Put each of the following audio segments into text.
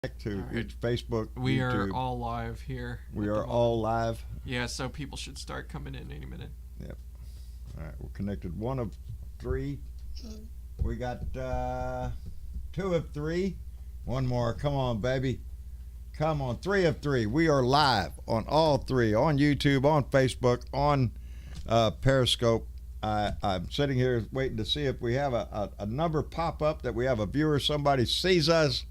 To All right. it's Facebook, We YouTube. are all live here. We at the are moment. all live. Yeah, so people should start coming in any minute. Yep. All right, we're connected. One of three. We got two of three. One more. Come on, baby. Come on. Three of three. We are live on all three, on YouTube, on Facebook, on Periscope. I'm sitting here waiting to see if we have a number pop up that we have a viewer, somebody sees us.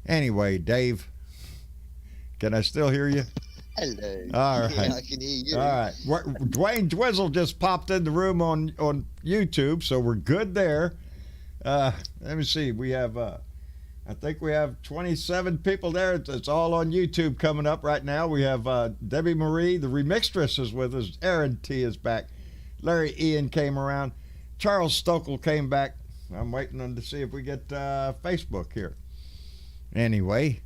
Anyway, Dave, can I still hear you? Hello. All right. Yeah, I can hear you. All right. Dwayne Dwizzle just popped in the room on YouTube, so we're good there. Let me see. We have, I think we have 27 people there. It's all on YouTube coming up right now. We have Debbie Marie, the remixtress, is with us. Aaron T is back. Larry Ian came around. Charles Stokel came back. I'm waiting on to see if we get Facebook here. Anyway,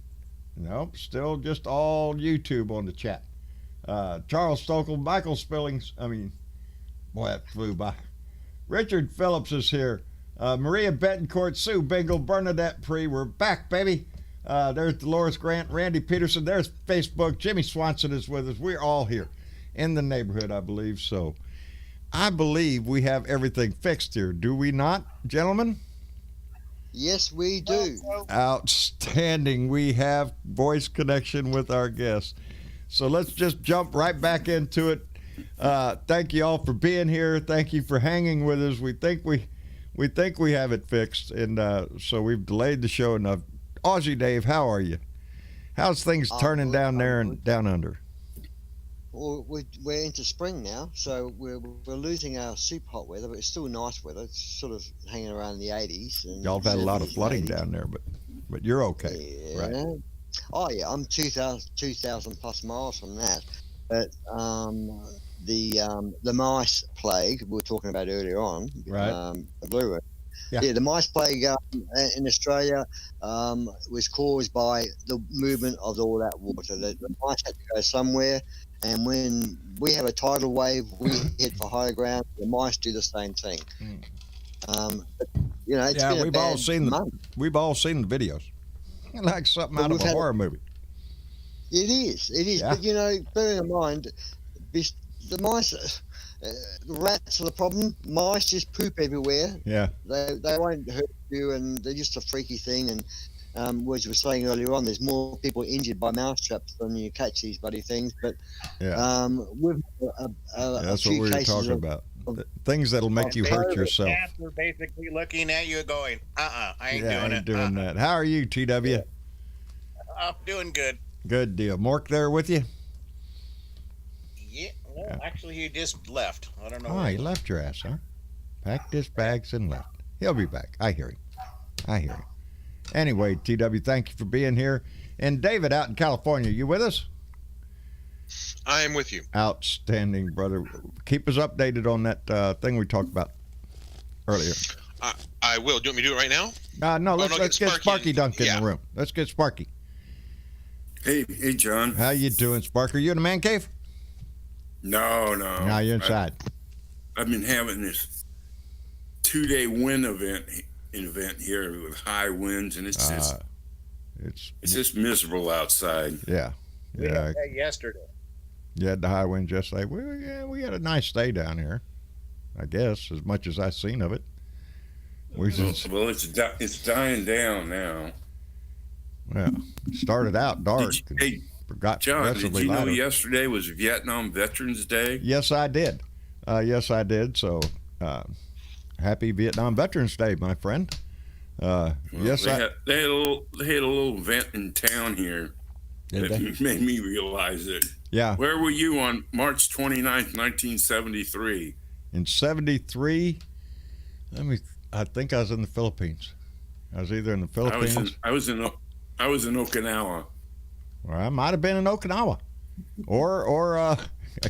nope, still just all YouTube on the chat. Charles Stokel, Michael Spillings, boy, that flew by. Richard Phillips is here. Maria Betancourt, Sue Bingle, Bernadette Pree, we're back, baby. There's Dolores Grant, Randy Peterson, there's Facebook. Jimmy Swanson is with us. We're all here in the neighborhood, I believe. So I believe we have everything fixed here. Do we not, gentlemen? Yes, we do. Outstanding. We have voice connection with our guests. So let's just jump right back into it. Thank you all for being here. Thank you for hanging with us. We think we have it fixed, and so we've delayed the show enough. Aussie Dave, how are you? How's things turning down there and down under? Well, we're into spring now, so we're losing our super hot weather, but it's still nice weather. It's sort of hanging around the 80s. And Y'all have had a lot of 70s, flooding 80s. down there, but you're okay, Yeah. right? Oh yeah, I'm 2,000 plus miles from that. But the mice plague we were talking about earlier on, Right. the blue one. Yeah. Yeah, the mice plague in Australia was caused by the movement of all that water. The mice had to go somewhere, and when we have a tidal wave, we head for higher ground. The mice do the same thing. But, it's been a we've bad all seen month. we've all seen the videos, like something out of a horror movie. It is. Yeah. But bearing in mind, the mice, the rats are the problem. Mice just poop everywhere. Yeah. They won't hurt you, and they're just a freaky thing. And as you were saying earlier on, there's more people injured by mouse traps than you catch these bloody things. But Yeah. with That's what we were talking about. Things that'll make you hurt yourself. Cats are basically looking at you going, I ain't Yeah, I doing ain't it. doing that. How are you, TW? I'm doing good. Good deal. Mork there with you? Yeah, well, actually, he just left. I don't know. Oh, where he left your ass, huh? Packed his bags and left. He'll be back. I hear him. Anyway, TW, thank you for being here. And David out in California, you with us? I am with you. Outstanding, brother. Keep us updated on that thing we talked about earlier. I will. Do you want me to do it right now? No, let's get Sparky Dunk in Yeah. the room. Let's get Sparky. Hey, John. How you doing, Sparky? You in the man cave? No. No, you're inside. I've been having this 2-day wind event here with high winds, and it's just miserable outside. Yeah. we had that yesterday. You had the high winds yesterday. We had a nice day down here, I guess, as much as I've seen of it. Well, it's dying down now. Yeah, started out dark. Hey, got John, did progressively you know lighter. yesterday was Vietnam Veterans Day? Yes, I did. So, happy Vietnam Veterans Day, my friend. Well, yes, they had a little event in town here Did that made me realize it. Yeah. Where were you on March 29th, 1973? In 73, I think I was in the Philippines. I was either in the Philippines. I was in Okinawa. Or I might have been in Okinawa, or I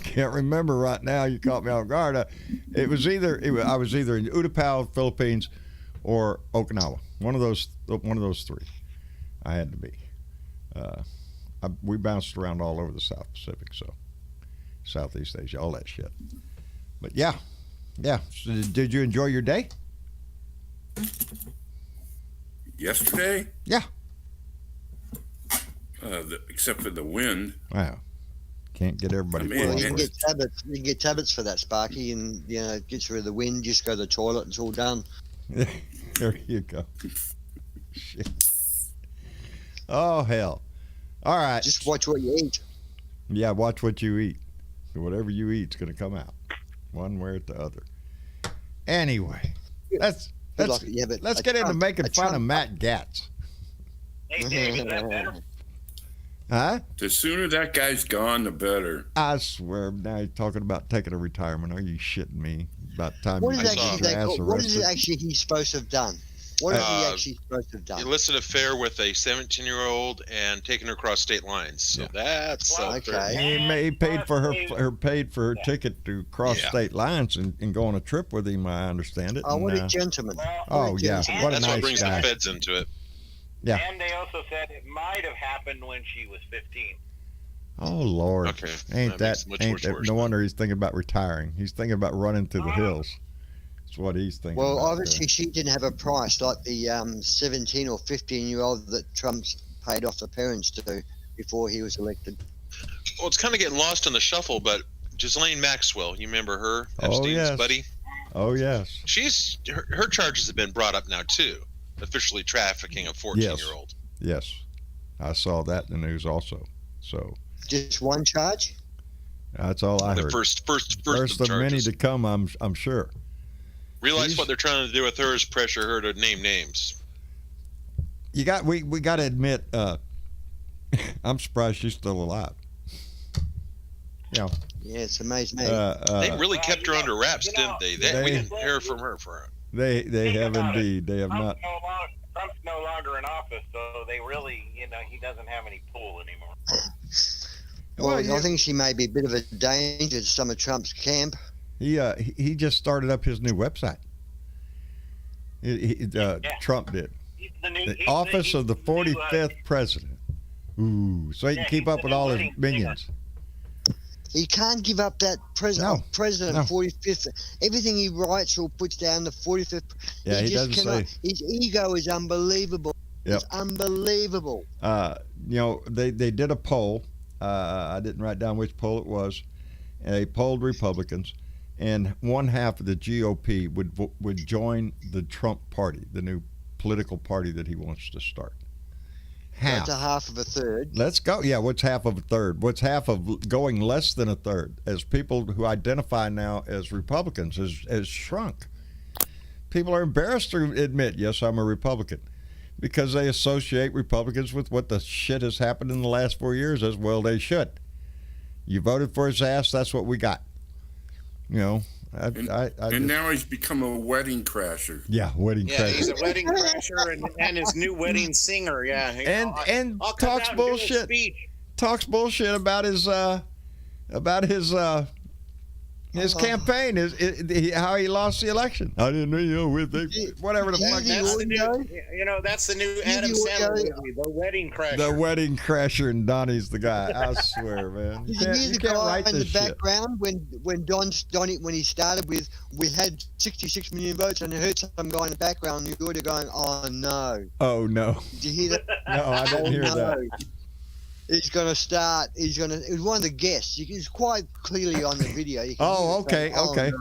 can't remember right now. You caught me off guard. I was either in Utapao, Philippines, or Okinawa. One of those three. I had to be. We bounced around all over the South Pacific, so Southeast Asia, all that shit. But yeah. So did you enjoy your day? Yesterday? Yeah. except for the wind. Wow. Can't get everybody. I mean, Well, you forward. can get tablets. You can get tablets for that, Sparky, and it gets rid of the wind. Just go to the toilet, it's all done. There you go. Shit. Oh hell. All right. Just watch what you eat. Yeah, watch what you eat. Whatever you eat's gonna come out, one way or the other. Anyway, let's Good luck. Yeah, but let's a get into Trump- making a fun of Trump- Matt Gatz. Hey, Dave, is that better? Huh? The sooner that guy's gone, the better. I swear, now you're talking about taking a retirement. Are you shitting me? About time What you is get actually your ass what is arrested? it actually he's supposed to have done? What is he actually supposed to have done? Illicit affair with a 17-year-old and taking her across state lines. So Yeah. that's Well, okay. He paid for her ticket to cross Yeah. state lines and go on a trip with him. I understand it. Oh, what and, a gentleman! Well, oh What a yeah, gentleman. what a that's nice what brings guy. the feds into it. Yeah. And they also said it might have happened when she was 15. Oh Lord, Okay. ain't That that makes it much worse no then. wonder he's thinking about retiring. He's thinking about running to the hills. That's what he's thinking. Well, about obviously she didn't have a price like the 17 or 15-year-old that Trump's paid off the parents to before he was elected. Well, it's kind of getting lost in the shuffle, but Ghislaine Maxwell, you remember her? Oh, Epstein's yes. buddy? there. Oh yes, Her charges have been brought up now, too. Officially trafficking a 14-year-old. yes, I saw that in the news also. So Just one charge? that's all I The heard. first First of of many charges. to come, I'm sure. Realize She's- what they're trying to do with her is pressure her to name names. We got to admit, I'm surprised she's still alive. You know, Yeah, it's amazing. They really Well, kept her you know- under wraps, you know, didn't they? they- We didn't hear from her for they Think have about it. indeed. They have not. Trump's no longer in office, so they really, he doesn't have any pull anymore. well, you- I think she may be a bit of a danger to some of Trump's camp. He just started up his new website. Trump did. He's the new, The he's office he's of the the new, 45th president. Ooh, so he can Yeah, keep he's up the with new all his wedding minions. He can't give up that president, No, president no. 45th. Everything he writes or puts down the 45th. Yeah, he just doesn't cannot. say. His ego is unbelievable. Yep. It's unbelievable. They did a poll. I didn't write down which poll it was. And they polled Republicans, and one half of the GOP would join the Trump party, the new political party that he wants to start. Half. That's a half of a third. Let's go. Yeah, what's half of a third? What's half of going less than a third? As people who identify now as Republicans has shrunk. People are embarrassed to admit, yes, I'm a Republican, because they associate Republicans with what the shit has happened in the last 4 years, as well they should. You voted for his ass, that's what we got. You know, I And just, now he's become a wedding crasher. yeah, wedding Yeah, he's crazy. a wedding crasher and his new wedding singer. Yeah, And I'll come talks out and do a bullshit. speech. Talks bullshit about his campaign, how he lost the election. I didn't know, whatever the Yeah, fuck. That's the audio? new, that's the new Adam the Sandler audio? movie, The Wedding Crasher. The wedding crasher, and Donnie's the guy. I swear, man. You Did you hear you the can't guy write in the this shit. background when Donnie when he started with we had 66 million votes and I heard some guy in the background and you're going, oh no. Oh no, Did you hear that? no, I didn't hear that. He's going to start. It was one of the guests. It's quite clearly on the video. You can Oh, hear it okay, saying, okay.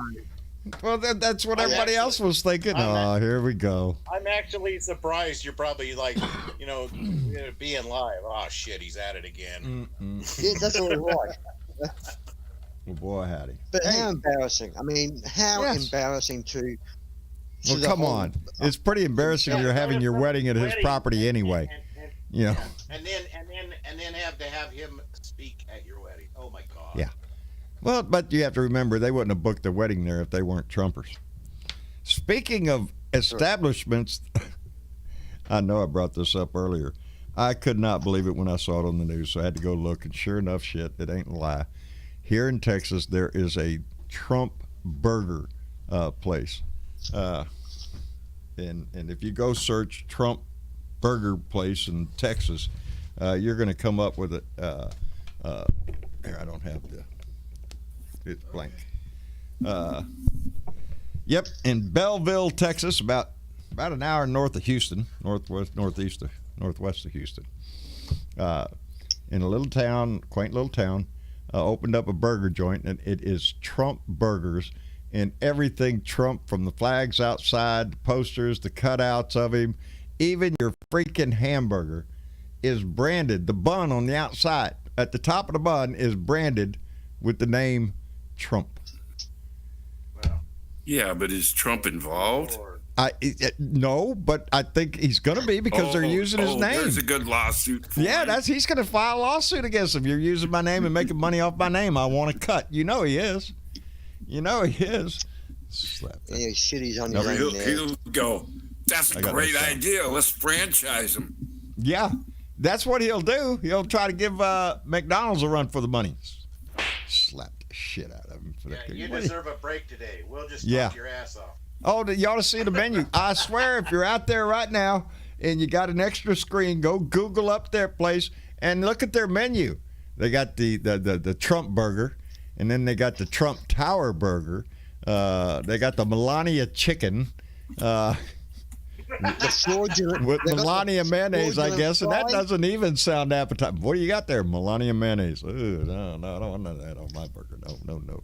no. Well, that's what I'm everybody actually- else was thinking. I'm Oh, here we go. I'm actually surprised you're probably like, being live. Oh shit, he's at it again. Yeah, that's what it was. Well, boy, howdy. But Hey. how embarrassing. I mean, how Yes. embarrassing to Well, the come whole- on. It's pretty embarrassing. Yeah, You're having your wedding at his Wedding. property anyway. You know. And then have to have him speak at your wedding. Oh my god. Yeah. Well, but you have to remember they wouldn't have booked the wedding there if they weren't Trumpers. Speaking of establishments, I know I brought this up earlier. I could not believe it when I saw it on the news, so I had to go look, and sure enough, shit, it ain't a lie. Here in Texas, there is a Trump burger place. And if you go search Trump burger place in Texas, you're going to come up with it. Here, I don't have it's blank. Yep, in Belleville, Texas, about an hour north of Houston, northwest of Houston. in a little town, quaint little town, opened up a burger joint, and it is Trump burgers and everything Trump, from the flags outside, the posters, the cutouts of him, even your freaking hamburger is branded. The bun on the outside, at the top of the bun, is branded with the name Trump. Yeah, but is Trump involved? No, but I think he's going to be because they're using his name. There's a good lawsuit. He's going to file a lawsuit against him. You're using my name and making money off my name. I want to cut. You know he is. Slap that. Yeah, shit, he's on his own there. He'll go, that's a great idea. Let's franchise him. Yeah, that's what he'll do. He'll try to give McDonald's a run for the money. Slap the shit out of him. For that. You deserve a break today. We'll just talk your ass off. Oh, you ought to see the menu. I swear, if you're out there right now and you got an extra screen, go Google up their place and look at their menu. They got the Trump burger, and then they got the Trump Tower burger. They got the Melania chicken. The fraudulent, with Melania mayonnaise, I guess, and that doesn't even sound appetizing. What do you got there? Melania mayonnaise. Ooh, no, I don't want that on my burger. No.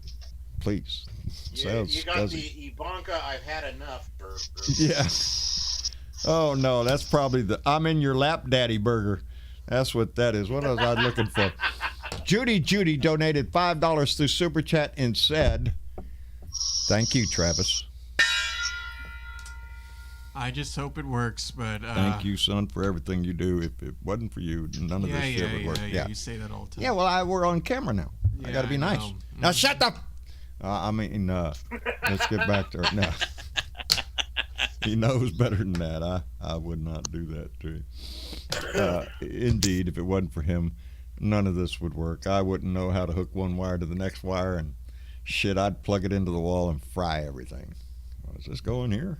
Please. You got the Ivanka I've had enough burger. Yeah. Oh, no, that's probably the I'm in your lap daddy burger. That's what that is. What was I looking for? Judy donated $5 through Super Chat and said, thank you, Travis. I just hope it works, but thank you, son, for everything you do. If it wasn't for you, none of this shit would work. Yeah, you say that all the time. Yeah, well, we're on camera now. I got to be nice. Now, shut up. Let's get back to it now. He knows better than that. I would not do that to him. Indeed, if it wasn't for him, none of this would work. I wouldn't know how to hook one wire to the next wire, and shit, I'd plug it into the wall and fry everything. Does this go in here?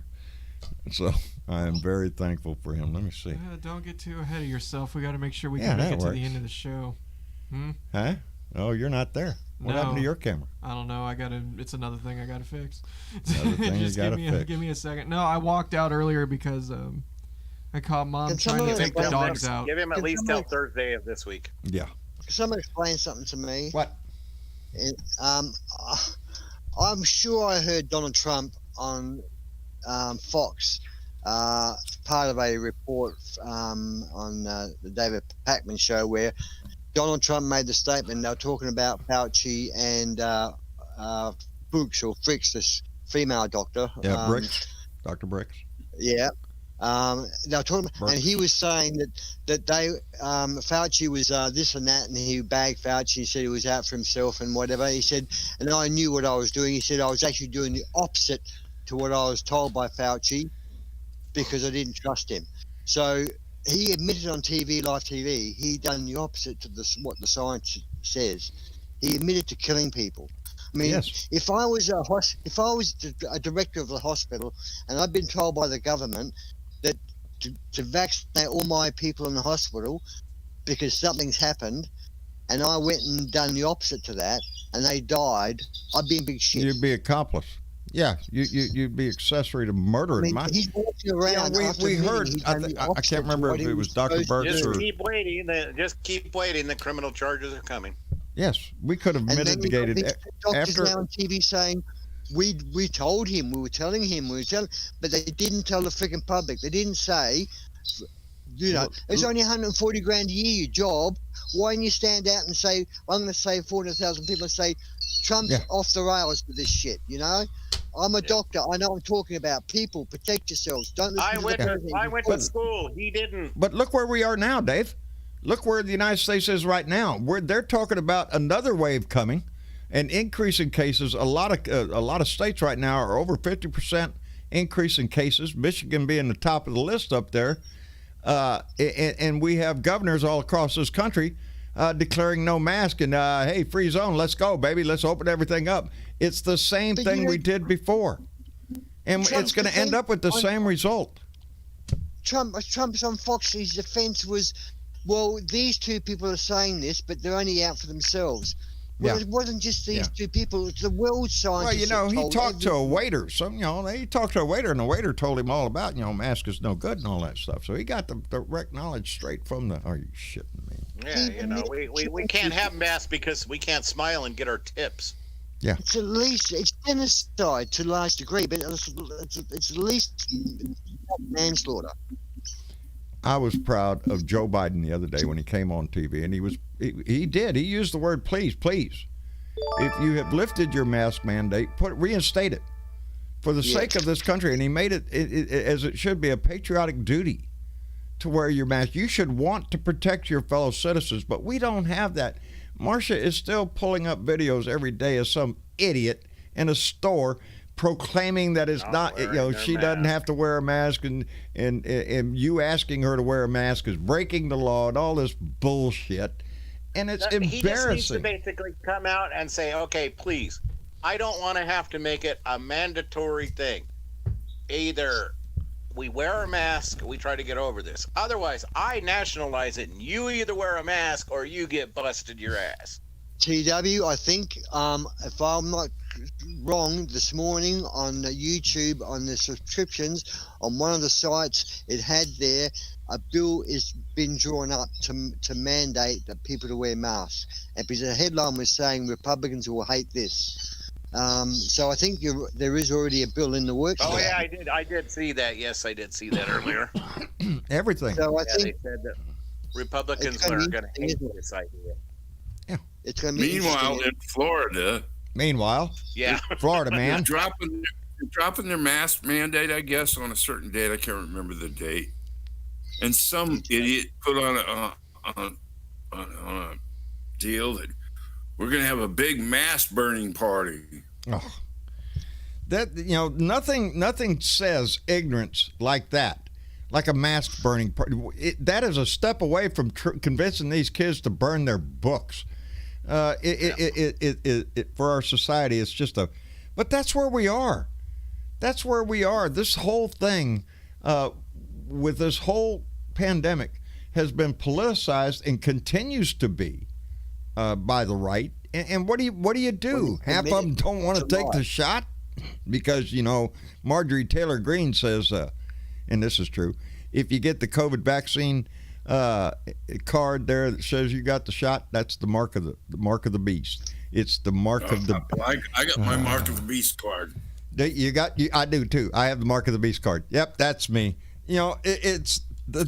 So I am very thankful for him. Let me see. Don't get too ahead of yourself. We got to make sure we can make it to the end of the show. Huh? Oh, you're not there. What happened to your camera? I don't know. It's another thing I gotta fix. Another thing Just give me a second. No, I walked out earlier because I caught Mom trying to take the dogs out. Give him at least till Thursday of this week. Yeah. Can someone explain something to me? What? I'm sure I heard Donald Trump on Fox, part of a report on the David Pakman show, where Donald Trump made the statement. They were talking about Fauci and Brooks, or Fricks, this female doctor. Yeah, Bricks. Dr. Bricks. Yeah. They were talking about, and he was saying that they Fauci was this and that, and he bagged Fauci. He said he was out for himself and whatever. He said, and I knew what I was doing. He said I was actually doing the opposite to what I was told by Fauci because I didn't trust him. So he admitted on TV, live TV, he done the opposite to what the science says. He admitted to killing people. I mean, yes. if I was a director of the hospital and I'd been told by the government that to vaccinate all my people in the hospital because something's happened, and I went and done the opposite to that, and they died, I'd be in big shit. You'd be accomplice. Yeah, you'd be accessory to murder. I mean, he's walking around. Yeah, we heard. I can't remember if it was Dr. Burks or. Keep waiting. Just keep waiting. The criminal charges are coming. Yes, we could have mitigated it. Doctors now on TV saying, we told him, we were telling him, but they didn't tell the freaking public. They didn't say, it's only 140 grand a year, your job. Why don't you stand out and say, I'm going to save 400,000 people, and say, Trump's off the rails with this shit, I'm a doctor. I know what I'm talking about. People, protect yourselves. Don't listen I went to school. He didn't. But look where we are now, Dave. Look where the United States is right now. They're talking about another wave coming, an increase in cases. A lot of states right now are over 50% increase in cases. Michigan being the top of the list up there, and we have governors all across this country declaring no mask and hey, free zone. Let's go, baby. Let's open everything up. It's the same thing we did before, and it's going to end up with the same result. Trump's on Fox. His defense was, well, these two people are saying this, but they're only out for themselves. Well, it wasn't just these two people. It's the world scientists. Well, he talked to a waiter. He talked to a waiter, and the waiter told him all about, mask is no good and all that stuff. So he got the direct knowledge straight from the. Are you shitting me? Yeah, you know, we can't have masks because we can't smile and get our tips. It's at least it's genocide to a large degree, but it's at least manslaughter. I was proud of Joe Biden the other day when he came on TV, and he used the word please. If you have lifted your mask mandate, reinstate it for the sake of this country. And he made it as it should be, a patriotic duty to wear your mask. You should want to protect your fellow citizens, but we don't have that. Marcia is still pulling up videos every day of some idiot in a store proclaiming that it's not, she doesn't have to wear a mask, and you asking her to wear a mask is breaking the law and all this bullshit. And it's embarrassing. He just needs to basically come out and say, okay, please, I don't want to have to make it a mandatory thing. Either we wear a mask, we try to get over this. Otherwise, I nationalize it, and you either wear a mask or you get busted your ass. TW, I think, if I'm not wrong, this morning on YouTube, on the subscriptions, on one of the sites, it had there, a bill has been drawn up to mandate that people to wear masks. And because the headline was saying Republicans will hate this. So I think there is already a bill in the works. Oh, yeah, I did see that. Yes, I did see that earlier. Everything. So I think they said that Republicans are going to hate this idea. It's going to be Meanwhile, in Florida, Florida man, they're dropping their mask mandate, I guess, on a certain date. I can't remember the date. And some idiot put on a deal that we're going to have a big mask burning party. Oh, that nothing says ignorance like that, like a mask burning party. That is a step away from convincing these kids to burn their books. For our society, it's just but that's where we are. That's where we are. This whole thing, with this whole pandemic, has been politicized and continues to be by the right. And what do you do? Half of them don't want to take the shot because Marjorie Taylor Greene says, and this is true, if you get the COVID vaccine card there that says you got the shot, that's the mark of the beast. It's the mark of the. I got my mark of the beast card. I do too. I have the mark of the beast card. Yep, that's me. It's the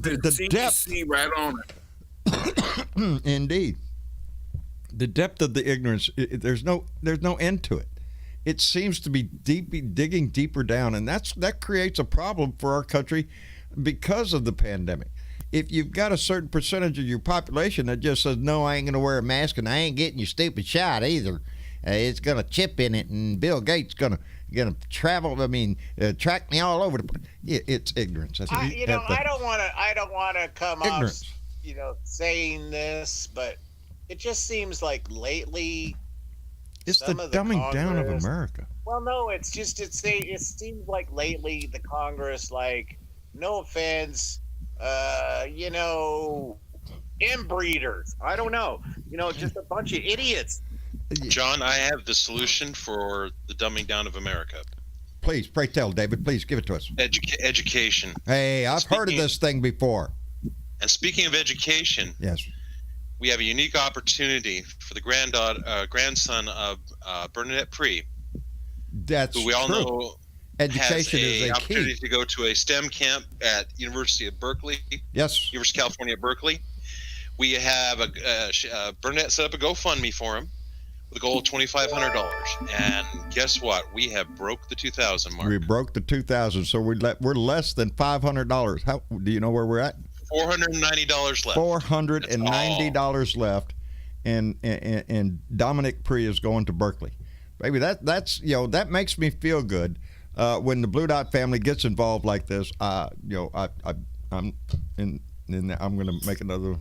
depth right on it. Indeed, the depth of the ignorance. There's no end to it. It seems to be digging deeper down, and that creates a problem for our country because of the pandemic. If you've got a certain percentage of your population that just says, no, I ain't going to wear a mask and I ain't getting your stupid shot either, it's going to chip in it, and Bill Gates going to travel, track me all over the place. It's ignorance. I don't want to come ignorance off, saying this, but it just seems like lately it's the dumbing down of America. Well, no, it seems like lately the Congress, like, no offense, inbreeders. I don't know. Just a bunch of idiots. John, I have the solution for the dumbing down of America. Please, pray tell, David. Please give it to us. Education. Hey, I've heard of this thing before. And speaking of education, yes, we have a unique opportunity for the grandson of Bernadette Pree. That's who we all true. know education has is a a opportunity key. to go to a STEM camp at University of Berkeley. Yes. University of California at Berkeley. We have Burnett set up a GoFundMe for him with a goal of $2,500. And guess what? We have broke the 2,000 mark. We broke the 2,000, so we're less than $500. How do you know where we're at? $490 left. $490 left, and Dominic Pree is going to Berkeley. Baby, that's that makes me feel good when the Blue Dot family gets involved like this. I'm going to make another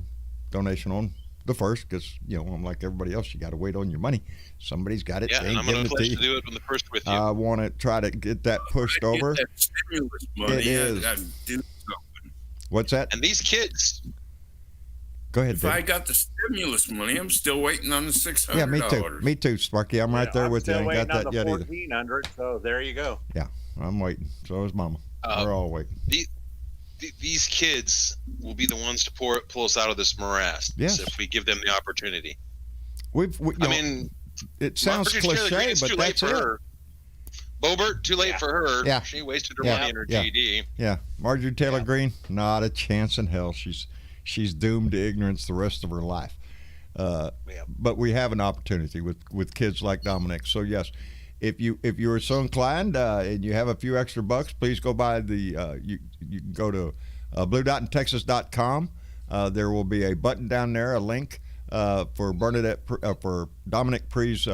donation on the first, because I'm like everybody else. You got to wait on your money. Somebody's got it. Yeah, and I'm going to pledge to do it on the first with you. I want to try to get that pushed over. That stimulus money. It is. I do something. What's that? And these kids. Go ahead, If David. I got the stimulus money, I'm still waiting on the $600. Yeah, me too, Sparky. I'm right there with you. I ain't got that yet either. $1,400, so there you go. Yeah, I'm waiting. So is Mama. We're all waiting. these kids will be the ones to pull us out of this morass Yes. if we give them the opportunity. I I mean, it sounds Marjorie Taylor cliche, Greene's but too late that's for it. her. Bobert, too late for her. Yeah. She wasted her Yeah. money and her Yeah. GED. Yeah, Marjorie Taylor Greene, not a chance in hell. She's doomed to ignorance the rest of her life. But we have an opportunity with kids like Dominic. So yes, if you are so inclined and you have a few extra bucks, please go by the you can go to bluedotintexas.com. There will be a button down there, a link for for Dominic Pre's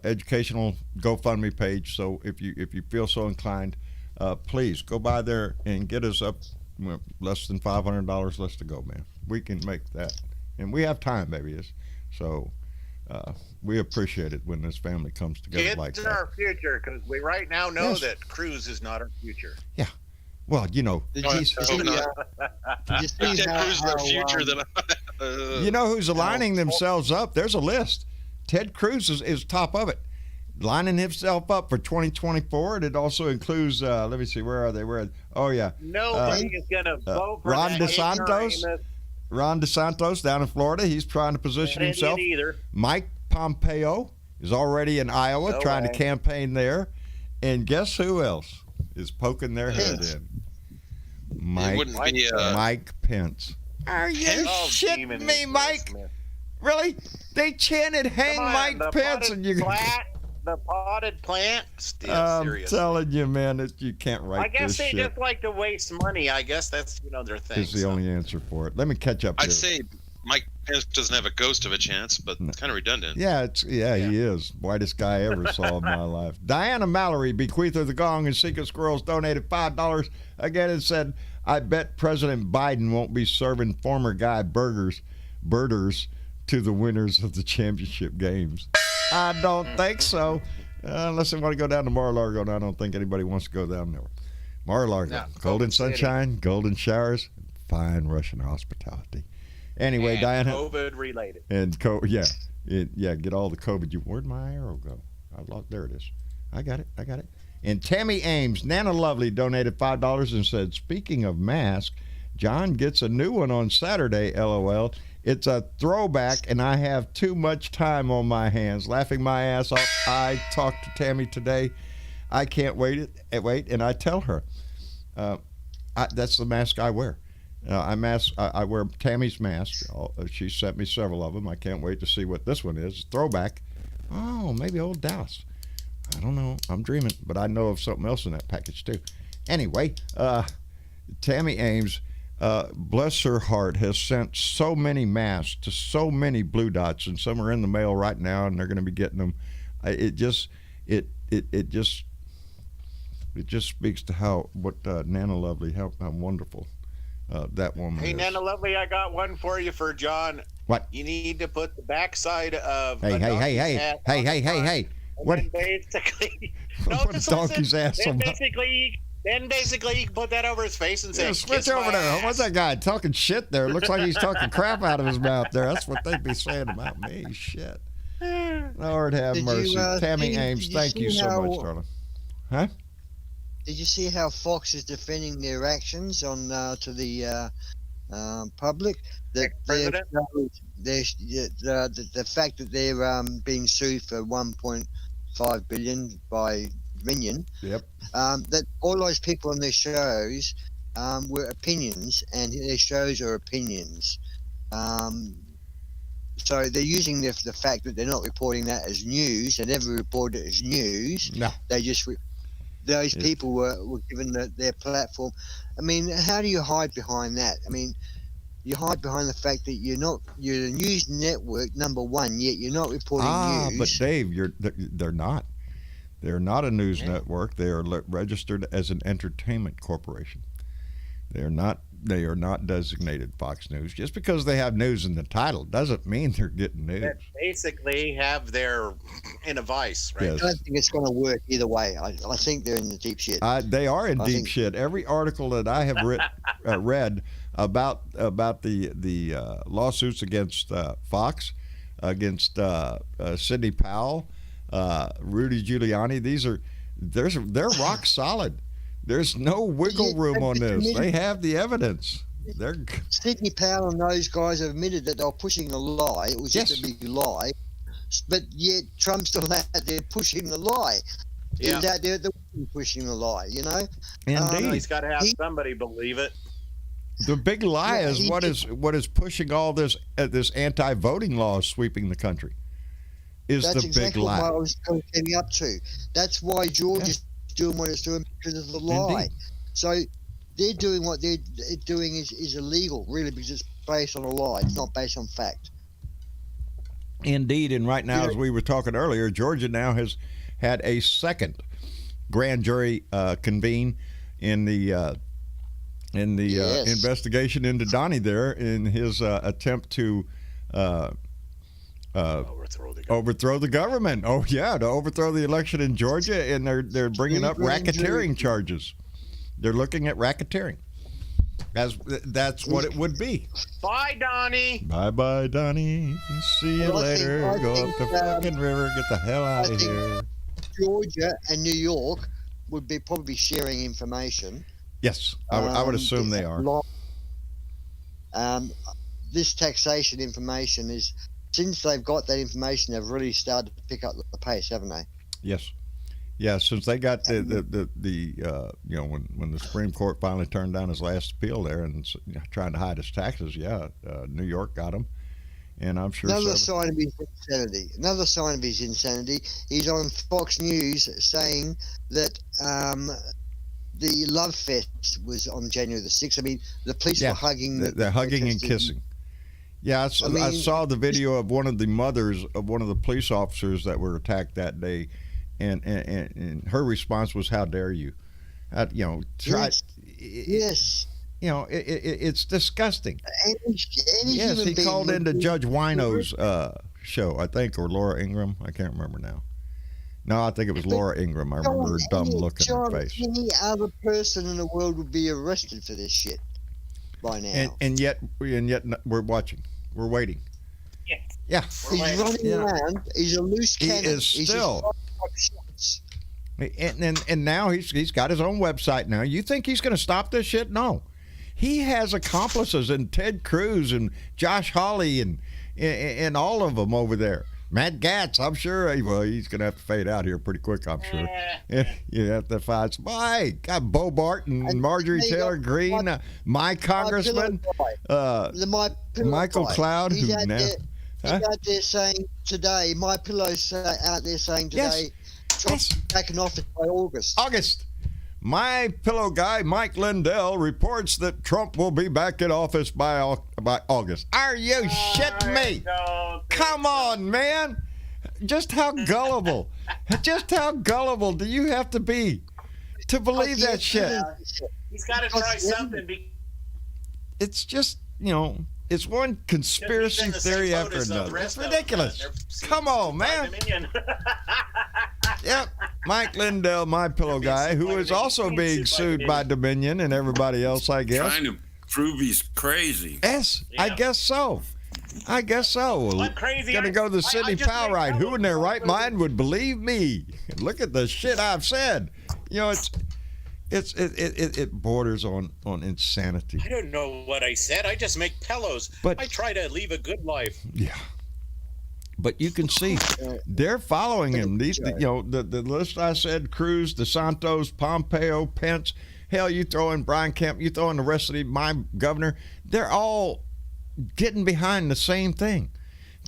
educational GoFundMe page. So if you feel so inclined, please go by there and get us up less than $500 less to go, man. We can make that, and we have time, baby. So we appreciate it when this family comes together Kids like are that. our future because we right now know Yes. that Cruz is not our future. Well, you know, Did No, you I see, hope not. did you If see Ted how, Cruz is our how, future, then you know who's lining themselves up? There's a list. Ted Cruz is top of it, lining himself up for 2024. And it also includes, let me see, where are they? Oh, yeah. Nobody is going to vote for Ron that DeSantos? ignoramus Ron DeSantos down in Florida. He's trying to position idiot himself. either. Mike Pompeo is already in Iowa No trying to way. campaign there. And guess who else is poking their head Pence. in? it Mike, wouldn't be Mike Pence. Are you Oh, shitting demon me, Smith. Mike? Really? They chanted "Hang Come on, Mike the Pence," potted and you. the potted plant. Still I'm serious. telling you, man, that you can't write I guess this they shit. just like to waste money. I guess that's their thing. Is the only answer for it. Let me catch up. I'd here. say Mike Pence doesn't have a ghost of a chance, but No. kind of redundant. Yeah, he is. Whitest guy I ever saw in my life. Diana Mallory, bequeather the gong and Seeker Squirrels, donated $5 again and said, I bet President Biden won't be serving former guy birders to the winners of the championship games. I don't think so. Unless they want to go down to Mar-a-Lago, and I don't think anybody wants to go down there. Mar-a-Lago, No, golden City. sunshine, golden showers, fine Russian hospitality. Anyway, And Diana. COVID related. And get all the COVID. Where'd my arrow go? There it is. I got it. And Tammy Ames, Nana Lovely, donated $5 and said, speaking of mask, John gets a new one on Saturday, LOL. It's a throwback, and I have too much time on my hands. Laughing my ass off. I talked to Tammy today. I can't wait, and I tell her, that's the mask I wear. I wear Tammy's mask. She sent me several of them. I can't wait to see what this one is. Throwback. Oh, maybe old Dallas. I don't know. I'm dreaming, but I know of something else in that package too. Anyway, Tammy Ames, bless her heart, has sent so many masks to so many Blue Dots, and some are in the mail right now, and they're going to be getting them. It just speaks to what Nana Lovely, how wonderful that woman Hey, is. Nana Lovely, I got one for you for John. What? You need to put the backside of Hey, a donkey's ass on the front, hey. and What? then basically, Put a just donkey's listen. ass Then on my- basically, you can put that over his face and say, Yeah, switch "Kiss my over there. ass." What's that guy talking shit there? Looks like he's talking crap out of his mouth there. That's what they'd be saying about me. Shit. Lord have Did you, mercy. Tammy Ames, did you thank you see so how- much, darling. Huh? Did you see how Fox is defending their actions on to the public? That President? the fact that they're being sued for 1.5 billion by Minion. Yep. That all those people on their shows were opinions, and their shows are opinions. So they're using the fact that they're not reporting that as news. They never reported it as news. No. They just those Yes. people were given their platform. I mean, how do you hide behind that? I mean, you hide behind the fact that you're a news network number one, yet you're not reporting news. But Dave, they're not. They're not a news network. They are registered as an entertainment corporation. They are not designated Fox News. Just because they have news in the title doesn't mean they're getting news. That basically have their in a vice, right? I Yes. don't think it's going to work either way. I think they're in the deep shit. They are in I deep think- shit. Every article that I have read about the lawsuits against Fox, against Sidney Powell, Rudy Giuliani, they're rock solid. There's no wiggle room on this. They have the evidence. They're Sidney Powell and those guys have admitted that they're pushing a lie. It was just a big lie. But yet Trump's still out there pushing the lie. Yeah. He's out there pushing the lie, you know? indeed. He's got to have somebody believe it. The big lie Yeah, is he what is pushing all this this anti-voting law sweeping the country. Is That's the exactly big lie. what I was getting up to. That's why Georgia's doing what it's doing, because of the lie. Indeed. So they're doing what they're doing is illegal, really, because it's based on a lie. It's not based on fact. Indeed, and right now, as we were talking earlier, Georgia now has had a second grand jury convene in the Yes. investigation into Donnie there in his attempt to overthrow the government. Oh yeah, to overthrow the election in Georgia, and they're bringing up racketeering charges. They're looking at racketeering. That's what it would be. Bye, Donnie. Bye bye, Donnie. See you Well, later. I Go think, up the fucking river. Get the hell out of think- here. Georgia and New York would be probably sharing information. Yes, I would assume they are. This taxation information is, since they've got that information, they've really started to pick up the pace, haven't they? Yes. Yeah, since they got the you know, when the Supreme Court finally turned down his last appeal there and trying to hide his taxes, New York got him, and I'm sure Another sign of his insanity. He's on Fox News saying that the Love Fest was on January the 6th. I mean, the police were hugging. They're hugging and kissing. Yeah, I saw the video of one of the mothers of one of the police officers that were attacked that day. And her response was, "How dare you?" You know, Yes. You know, it's disgusting. Any Yes, human he being called would into be- Judge Wino's show, I think, or Laura Ingraham. I can't remember now. No, I think it was Laura Ingraham. I remember her dumb look in her face. Any other person in the world would be arrested for this shit by now. And yet we're watching. We're waiting. Yeah. He's running around. He's a loose He cannon. is He's still. just firing up shots. And now he's got his own website now. You think he's going to stop this shit? No. He has accomplices in Ted Cruz and Josh Hawley and all of them over there. Matt Gaetz, I'm sure. Well, he's going to have to fade out here pretty quick, I'm sure. You have to find somebody. Got Bobart and Marjorie Taylor Greene, my congressman, Michael Cloud, He's who out now. there, he's out there saying today, My Pillow's out there saying today, Trump's back in office by August. My Pillow guy, Mike Lindell, reports that Trump will be back in office by August. Are you shitting me? Come on, man. Just how gullible do you have to be to believe that shit? He's got to try something. It's just, you know, it's one conspiracy theory after another. It's ridiculous. Come on, man. Yep. Mike Lindell, my pillow guy, who is also being sued by Dominion and everybody else, I guess. Trying to prove he's crazy. Yes, I guess so. Well, I'm crazy. Gonna go the Sidney Powell ride. Who in their right mind would believe me? Look at the shit I've said. You know, it borders on insanity. I don't know what I said. I just make pillows. But I try to live a good life. Yeah. But you can see they're following him. The list I said: Cruz, DeSantis, Pompeo, Pence. Hell, you throw in Brian Kemp, you throw in the rest of my governor. They're all getting behind the same thing.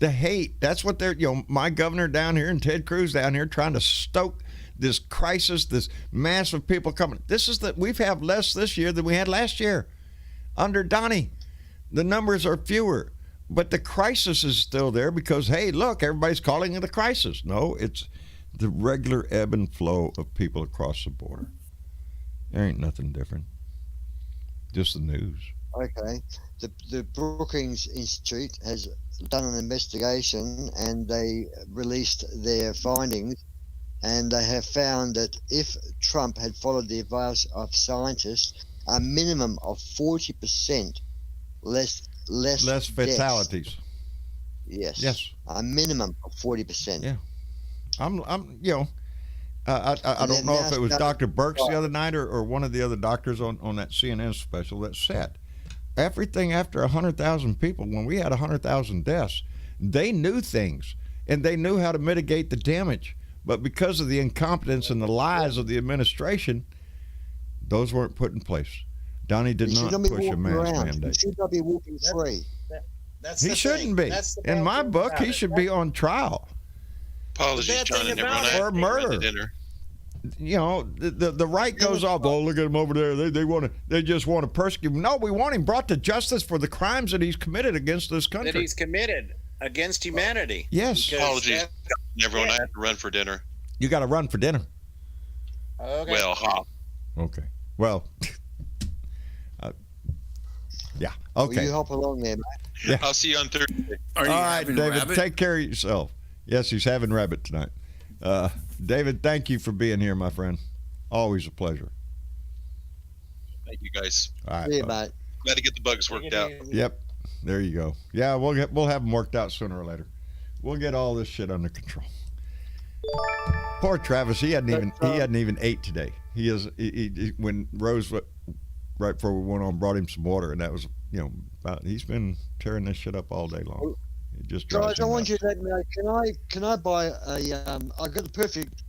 The hate. That's what they're. My governor down here and Ted Cruz down here trying to stoke this crisis, this mass of people coming. We've had less this year than we had last year under Donnie. The numbers are fewer. But the crisis is still there because, hey, look, everybody's calling it a crisis. No, it's the regular ebb and flow of people across the border. There ain't nothing different. Just the news. Okay. The Brookings Institute has done an investigation and they released their findings, and they have found that if Trump had followed the advice of scientists, a minimum of 40% less fatalities. Yes. Yes. A minimum of 40%. Yeah. I'm I And don't then know now if it was it's Dr. Burks the right. other night or one of the other doctors on that CNN special that said everything after 100,000 people, when we had 100,000 deaths, they knew things and they knew how to mitigate the damage. But because of the incompetence and the lies of the administration, those weren't put in place. Donnie did You should not not be push a walking mask around. You mandate. should not be walking free. That's He the shouldn't thing. be. That's the In bad my thing book, about he it. should be on trial. Apologies, bad John. thing I never about want it- to Or murder. dinner. You know, the right goes off. Oh, look at him over there. They just want to persecute him. No, we want him brought to justice for the crimes that he's committed against this that country. he's committed against humanity. Yes. Because Apologies, that- everyone. I have to run for dinner. You got to run for dinner. Okay. Well, hop. Okay. Well, yeah. Will Okay. you hop along there, mate? I'll see you on Thursday. Are you All right, having David, rabbit? take care of yourself. Yes, he's having rabbit tonight. David, thank you for being here, my friend. Always a pleasure. Thank you, guys. All right. Yeah, bud. mate. Got to get the bugs worked out. Yep. There you go. Yeah, we'll have them worked out sooner or later. We'll get all this shit under control. Poor Travis. He hadn't even ate today. He when Rose right before we went on brought him some water, and that was he's been tearing this shit up all day long. It just drives Guys, I him want nuts. you to let me know. Can I buy a? I got the perfect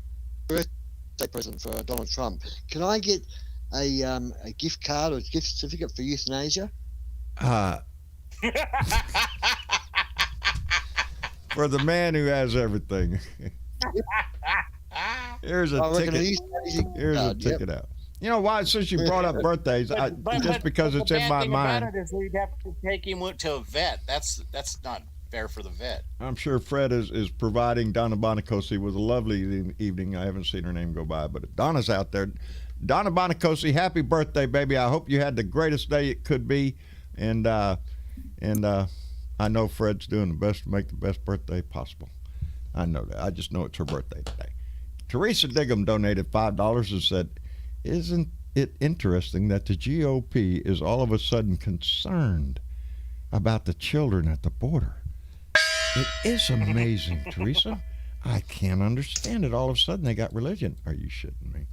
birthday present for Donald Trump. Can I get a gift card or gift certificate for euthanasia? For the man who has everything. Here's a I reckon a ticket. euthanasia Here's a card. Yep. ticket out. You know why? Since you brought up birthdays, just because it's in my mind. About it is we'd have to take him to a vet. That's not fair for the vet. I'm sure Fred is providing Donna Bonacosi with a lovely evening. I haven't seen her name go by, but Donna's out there. Donna Bonacosi, happy birthday, baby. I hope you had the greatest day it could be. And I know Fred's doing the best to make the best birthday possible. I know that. I just know it's her birthday today. Teresa Diggum donated $5 and said, "Isn't it interesting that the GOP is all of a sudden concerned about the children at the border?" It is amazing, Teresa. I can't understand it. All of a sudden, they got religion. Are you shitting me?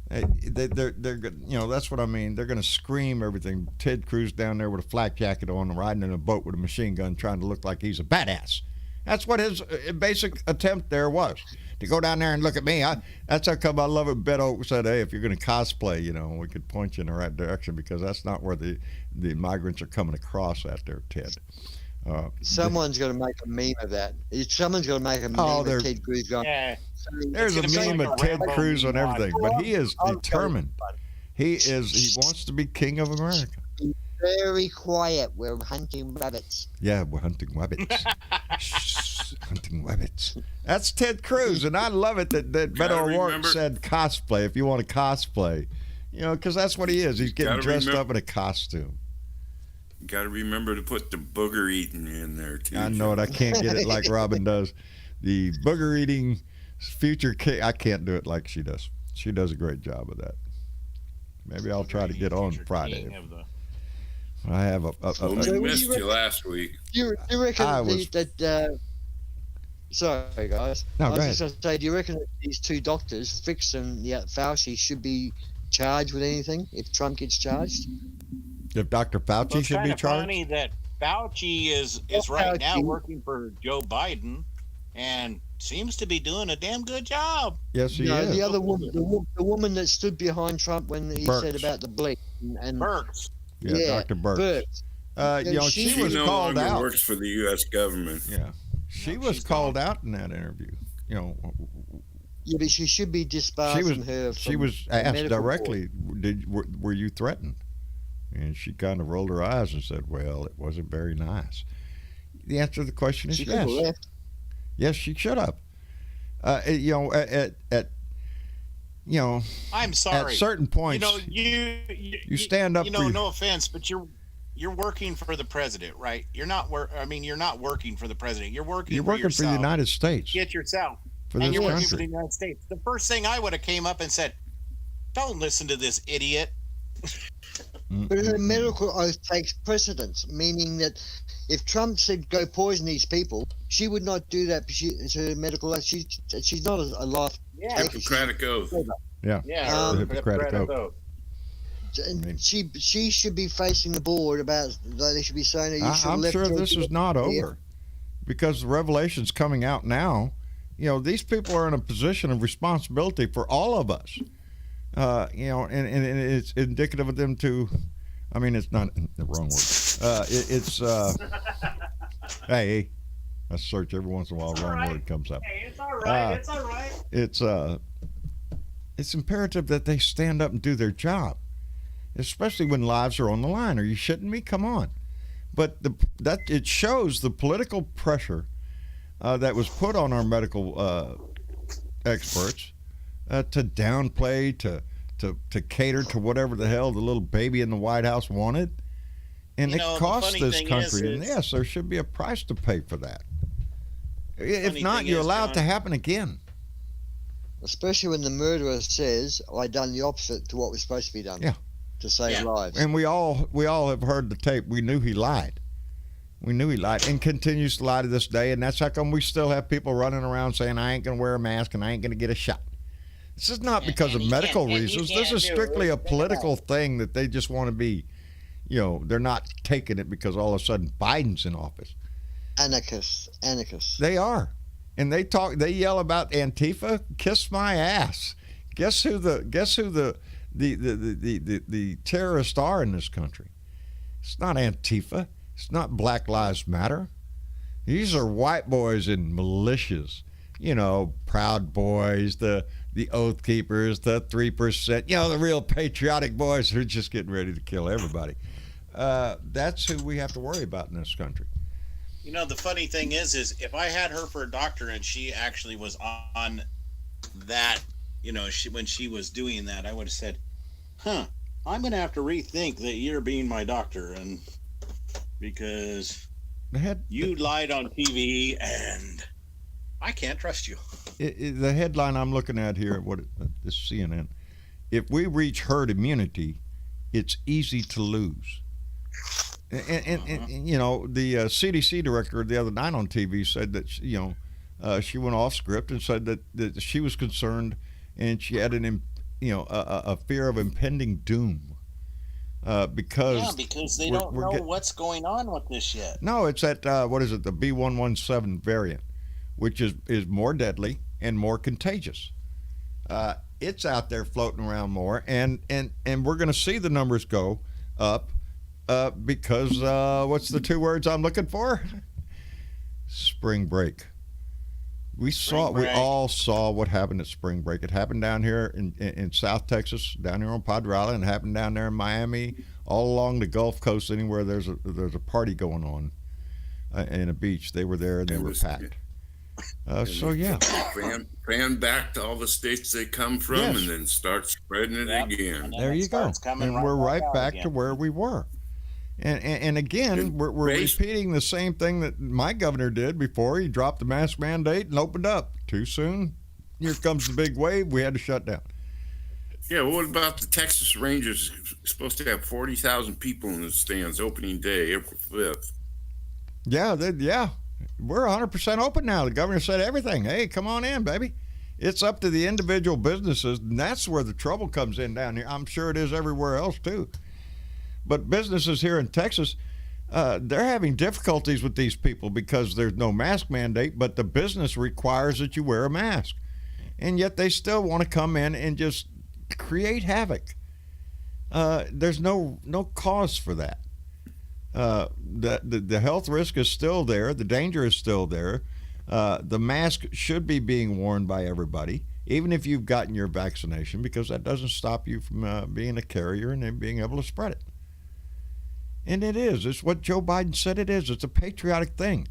They're that's what I mean. They're going to scream everything. Ted Cruz down there with a flak jacket on, riding in a boat with a machine gun, trying to look like he's a badass. That's what his basic attempt there was, to go down there and look at me. That's how come I love it. Beto said, "Hey, if you're going to cosplay, we could point you in the right direction, because that's not where the migrants are coming across at there, Ted." Someone's got to make a meme of that. Someone's got to make a meme of Ted Cruz going. Yeah. There's a It's gonna meme be of like a Ted Rambo Cruz on meme everything, but he is determined. He wants to be king of America. Very quiet. We're hunting rabbits. Yeah, we're hunting rabbits. Shh, hunting rabbits. That's Ted Cruz, and I love it that Beto O'Rourke said cosplay. If you want to cosplay, because that's what he is. He's getting dressed up in a costume. Got to remember to put the booger eating in there too. I know it. I can't get it like Robin does. The booger eating future king. I can't do it like she does. She does a great job of that. Maybe I'll try to get on Friday. I have Well, we missed you last week. Do you reckon I was- Sorry, guys. No, I go was ahead. just going to say, do you reckon that these two doctors, Fix and Fauci, should be charged with anything if Trump gets charged? If Dr. Fauci Well, it's should be kinda charged. funny that Fauci is right now working for Joe Biden and seems to be doing a damn good job. Yes, he No, is. the other woman, the woman that stood behind Trump when he Burks. said about the bleach and Burks. Yeah, Dr. Burks. Burks. She She was no called longer out. works for the U.S. government. Yeah, she No, was she's called gone. out in that interview. Yeah, but she should be disbarred from her. She from was the asked medical directly, were you threatened? And she kind of rolled her eyes and said, "Well, it wasn't very nice." The answer to the question board. is She could have yes. left. Yes, she should have. I'm sorry. At certain points, you stand up for your- no offense, but you're working for the president, right? You're not you're not working for the president. You're working for for the yourself. United States, Get yourself. for And this you're working for the country. United States. The first thing I would have came up and said, "Don't listen to this idiot." But her medical oath takes precedence, meaning that if Trump said go poison these people, she would not do that. It's her medical oath. She's not a Yeah. Hippocratic oath. Yeah. Yeah. The Hippocratic Oath. And she should be facing the board about that. They should be saying that you should I'm lift sure her this to is the- not Yeah. over because the revelation's coming out now. You know, these people are in a position of responsibility for all of us. You know, and it's indicative of them to, I mean, it's not the wrong word. Hey, I search every once in a while, It's wrong all right. word comes up. Hey, it's all right. It's all right. It's imperative that they stand up and do their job, especially when lives are on the line. Are you shitting me? Come on. But that it shows the political pressure that was put on our medical experts to downplay, to cater to whatever the hell the little baby in the White House wanted. And You it know, the costs funny this thing country. And is yes, there should be a price to pay for that. If funny not, thing you is, allow it to John- happen again. Especially when the murderer says, "I done the opposite to what was supposed to be done." Yeah. To save Yeah. lives. And we all have heard the tape. We knew he lied. We knew he lied and continues to lie to this day. And that's how come we still have people running around saying, I ain't going to wear a mask and I ain't going to get a shot. This is not because of and you medical can't- and you reasons. This can't is do strictly it. a political thing that they just want to be, you know, they're not taking it because all of a sudden Biden's in office. Anarchists. They are. And they yell about Antifa. Kiss my ass. Guess who the terrorists are in this country? It's not Antifa. It's not Black Lives Matter. These are white boys in militias. You know, Proud Boys, the Oath Keepers, the 3%. You know, the real patriotic boys who are just getting ready to kill everybody. That's who we have to worry about in this country. You know, the funny thing is if I had her for a doctor and she actually was on that, you know, when she was doing that, I would have said, I'm going to have to rethink that you're being my doctor, and because you lied on TV and I can't trust you. The headline I'm looking at here, this CNN, if we reach herd immunity, it's easy to lose. And you know, the CDC director the other night on TV said that she went off script and said that she was concerned and she had a fear of impending doom because they don't know what's going on with this yet. No, it's that the B.1.1.7 variant, which is more deadly and more contagious. It's out there floating around more, and we're going to see the numbers go up. Because what's the two words I'm looking for? Spring break. We all saw what happened at spring break. It happened down here in South Texas, down here on Padre Island, and it happened down there in Miami, all along the Gulf Coast, anywhere there's a party going on in a beach. They were there and they were packed. So yeah, fan back to all the states they come from, yes. And then start spreading it again. There you go, and we're right back to where we were. And again, we're repeating the same thing that my governor did before he dropped the mask mandate and opened up. Too soon. Here comes the big wave. We had to shut down. Yeah, what about the Texas Rangers? Supposed to have 40,000 people in the stands opening day, April 5th. Yeah, we're 100% open now. The governor said everything. Hey, come on in, baby. It's up to the individual businesses, and that's where the trouble comes in down here. I'm sure it is everywhere else, too. But businesses here in Texas, they're having difficulties with these people because there's no mask mandate, but the business requires that you wear a mask. And yet they still want to come in and just create havoc. There's no cause for that. The health risk is still there. The danger is still there. The mask should be being worn by everybody, even if you've gotten your vaccination, because that doesn't stop you from being a carrier and then being able to spread it. And it is. It's what Joe Biden said it is. It's a patriotic thing.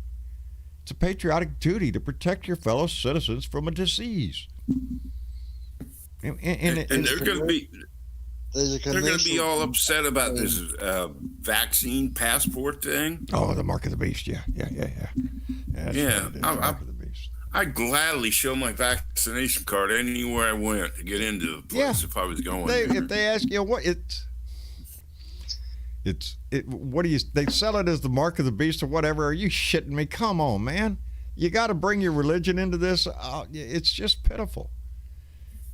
It's a patriotic duty to protect your fellow citizens from a disease. And they're going to be all upset about this vaccine passport thing. Oh, the mark of the beast. Yeah. Mark of the beast. I'd gladly show my vaccination card anywhere I went to get into the place if I was going. If they ask you what what do you? They sell it as the mark of the beast or whatever. Are you shitting me? Come on, man. You got to bring your religion into this. It's just pitiful.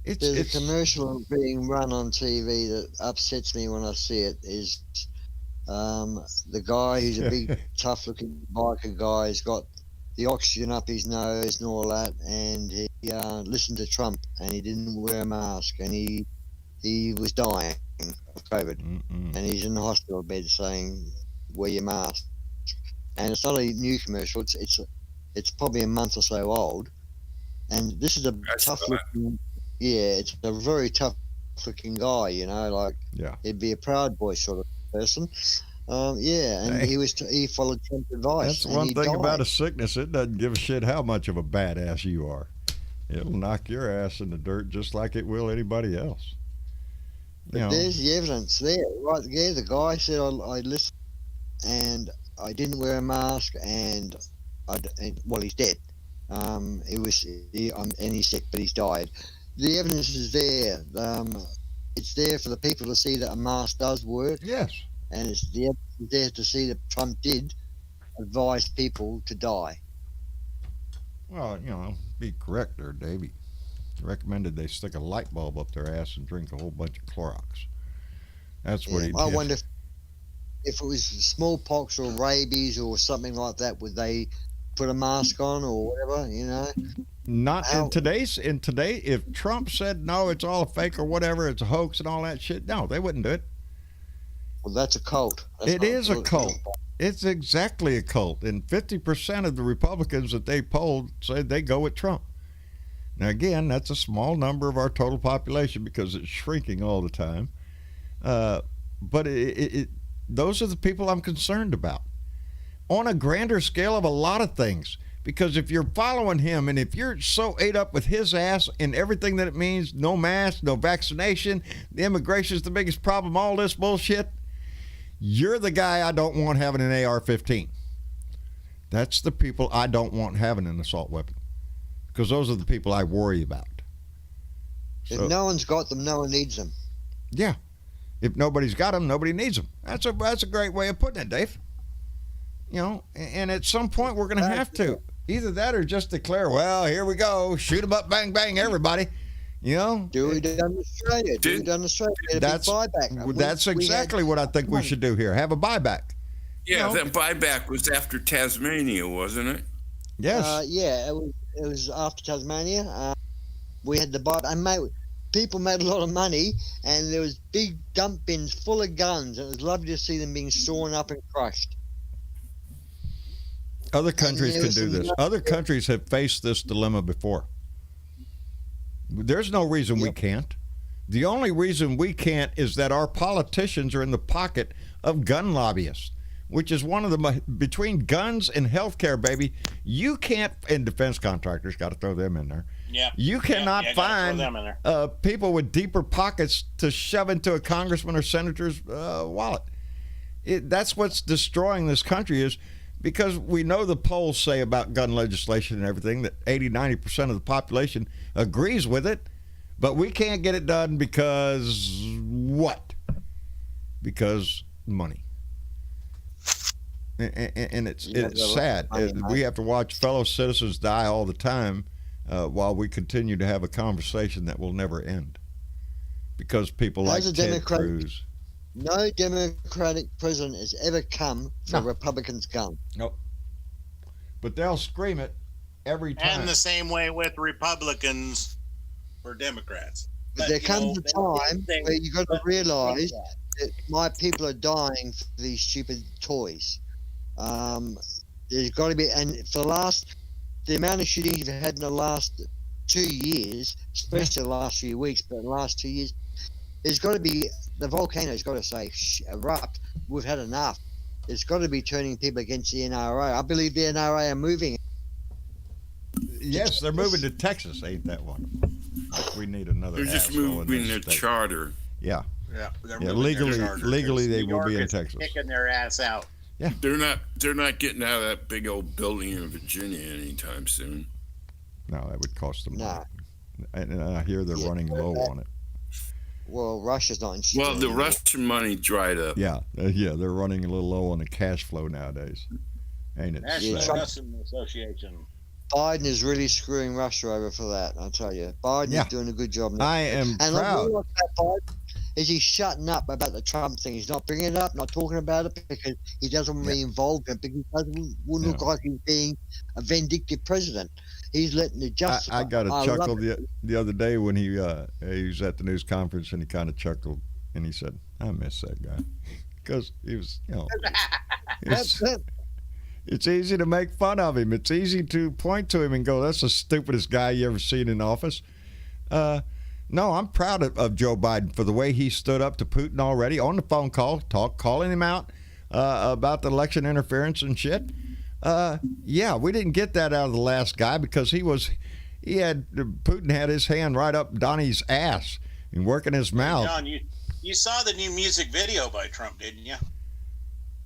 There's it's a commercial being run on TV that upsets me when I see it. Is the guy who's a big, tough-looking biker guy has got the oxygen up his nose and all that, and he listened to Trump, and he didn't wear a mask, and he was dying of COVID, and he's in the hospital bed saying, "Wear your mask." And it's not a new commercial; it's probably a month or so old, and this is a tough-looking. Yeah, it's a very tough-looking guy. You know, like he'd be a Proud Boy sort of person. Yeah, and he followed Trump's advice. That's one thing about a sickness. It doesn't give a shit how much of a badass you are. It'll knock your ass in the dirt just like it will anybody else. But there's the evidence there, right? Yeah, the guy said I listened, and I didn't wear a mask, and he's dead. He's sick, but he's died. The evidence is there. It's there for the people to see that a mask does work. Yes. And it's there to see that Trump did advise people to die. Well, be correct there, Davey. Recommended they stick a light bulb up their ass and drink a whole bunch of Clorox. That's what he did. I wonder if it was smallpox or rabies or something like that, would they put a mask on or whatever, Not in today. If Trump said, no, it's all a fake or whatever, it's a hoax and all that shit, no, they wouldn't do it. Well, that's a cult. It is a cult. It's exactly a cult. And 50% of the Republicans that they polled said they go with Trump. Now, again, that's a small number of our total population because it's shrinking all the time. But those are the people I'm concerned about. On a grander scale of a lot of things. Because if you're following him and if you're so ate up with his ass and everything that it means, no mask, no vaccination, the immigration is the biggest problem, all this bullshit, you're the guy I don't want having an AR-15. That's the people I don't want having an assault weapon. Because those are the people I worry about. If no one's got them, no one needs them. Yeah. If nobody's got them, nobody needs them. That's a great way of putting it, Dave. And at some point we're going to have to. Either that or just declare, well, here we go. Shoot them up, bang, bang, everybody. Do we done Australia? That's exactly what I think we should do here. Have a buyback. Yeah, that buyback was after Tasmania, wasn't it? Yes. It was after Tasmania. We had the buyback. And people made a lot of money, and there was big dump bins full of guns. It was lovely to see them being sawn up and crushed. Other countries can do this. Other countries have faced this dilemma before. There's no reason we can't. The only reason we can't is that our politicians are in the pocket of gun lobbyists, which is one of the, between guns and healthcare, baby, you can't, and defense contractors, got to throw them in there. Yeah. You cannot find people with deeper pockets to shove into a congressman or senator's wallet. That's what's destroying this country is because we know the polls say about gun legislation and everything that 80-90% of the population agrees with it, but we can't get it done because what? Because money. And it's sad. We have to watch fellow citizens die all the time while we continue to have a conversation that will never end because people like Ted Cruz. No Democratic president has ever come for a Republican's gun. Nope. But they'll scream it every time. And the same way with Republicans for Democrats. But there comes a time where you've got to realize that my people are dying for these stupid toys. There's got to be, and for the amount of shootings you've had in the last 2 years, especially the last few weeks, but in the last 2 years, there's got to be, the volcano's got to say, erupt. We've had enough. It's got to be turning people against the NRA. I believe the NRA are moving. Yes, they're moving to Texas. Ain't that one? We need another. They're just moving their charter. Yeah. Yeah. Legally, they will be in Texas. Kicking their ass out. Yeah. They're not getting out of that big old building in Virginia anytime soon. No, that would cost them money. And I hear they're running low on it. Well, Russia's not interested. Well, the Russian money dried up. Yeah, they're running a little low on the cash flow nowadays. Ain't it? National Investment Association. Biden is really screwing Russia over for that. I'll tell you, Biden Yeah. is doing a good job now. I am And proud. what about Biden is he's shutting up about the Trump thing. He's not bringing it up, not talking about it because he doesn't want to be involved in it because he doesn't want to look like he's being a vindictive president. He's letting it justify. I got a love chuckle it. the other day when he was at the news conference and he kind of chuckled and he said, "I miss that guy," because he was, it's easy to make fun of him. It's easy to point to him and go, "That's the stupidest guy you ever seen in office." No, I'm proud of Joe Biden for the way he stood up to Putin already on the phone call, calling him out about the election interference and shit. Yeah, we didn't get that out of the last guy because Putin had his hand right up Donnie's ass and working his mouth. John, you saw the new music video by Trump, didn't you?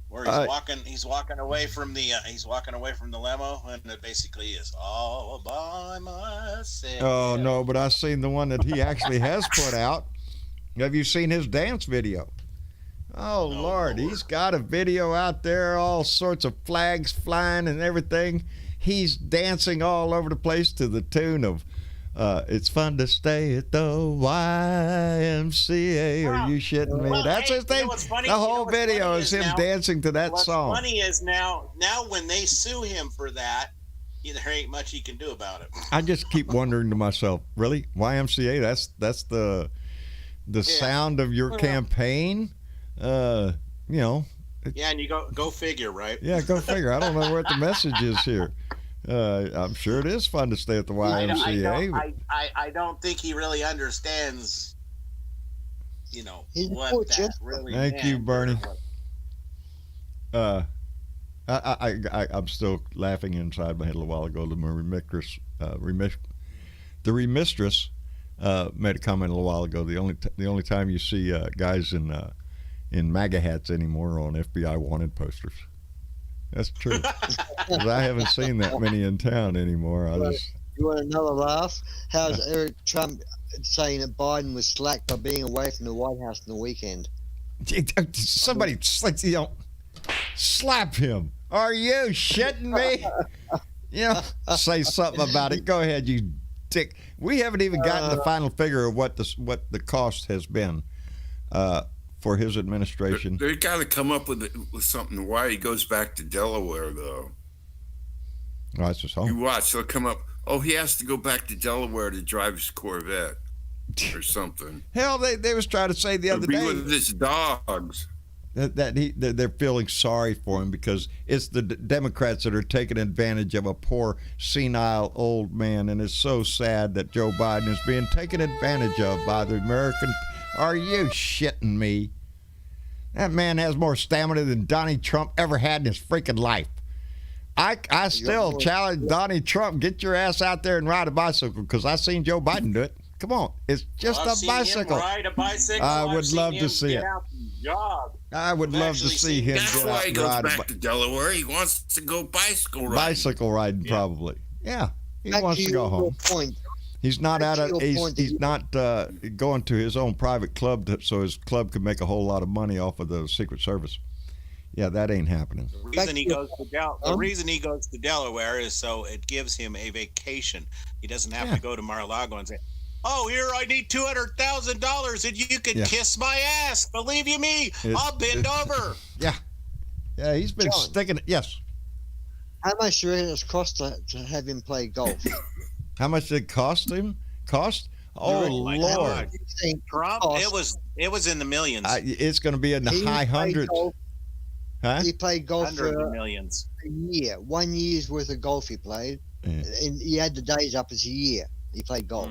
Where he's walking away from the limo, and it basically is all by myself. Oh no, but I've seen the one that he actually has put out. Have you seen his dance video? Oh, Lord, he's got a video out there, all sorts of flags flying and everything. He's dancing all over the place to the tune of "It's Fun to Stay at the YMCA." Are you shitting me? That's his thing. The whole video is him dancing to that song. What's funny is now when they sue him for that, there ain't much he can do about it. I just keep wondering to myself, really? YMCA? That's the sound of your campaign? Yeah, and you go figure, right? Yeah, go figure. I don't know what the message is here. I'm sure it is fun to stay at the YMCA. I don't think he really understands, what that really Thank you, Bernie. I'm still laughing inside my head a little while ago. The remistress made a comment a little while ago. The only time you see guys in MAGA hats anymore on FBI wanted posters. That's true. 'Cause I haven't seen that many in town anymore. You want another laugh? How's Eric Trump saying that Biden was slack by being away from the White House on the weekend? Somebody, slap him. Are you shitting me? Say something about it. Go ahead, you dick. We haven't even gotten the final figure of what the cost has been for his administration. They got to come up with something. Why he goes back to Delaware, though? Oh, that's his home. You watch. They'll come up. Oh, he has to go back to Delaware to drive his Corvette or something. Hell, they was trying to say the other be day with his dogs. that they're feeling sorry for him because it's the Democrats that are taking advantage of a poor, senile old man, and it's so sad that Joe Biden is being taken advantage of by the American. Are you shitting me? That man has more stamina than Donnie Trump ever had in his freaking life. I still challenge Donnie Trump, get your ass out there and ride a bicycle, because I seen Joe Biden do it. Come on, it's just a bicycle. Ride a bicycle. I would love to see it. I would love to see him That's get why out he and goes ride back to Delaware. He wants to go bicycle riding. bicycle riding, probably. Yeah, he Back wants to go your home. Point. He's not back out to of. your He's, point he's not going to his own private club, so his club can make a whole lot of money off of the Secret Service. Yeah, that ain't happening. The reason he goes to Delaware is so it gives him a vacation. He doesn't have to go to Mar-a-Lago and say, "Oh, here I need $200,000 and you can kiss my ass. Believe you me, I'll bend over." Yeah, he's been John. sticking it. Yes. How much do you reckon it's cost to have him play golf? How much did it cost him? Oh, my Lord. God. Trump, it was in the millions. It's going to be in the high hundreds. Huh? He played golf Hundreds for of millions. a year. 1 year's worth of golf he played. Yeah. And he had the days up as a year. He played golf.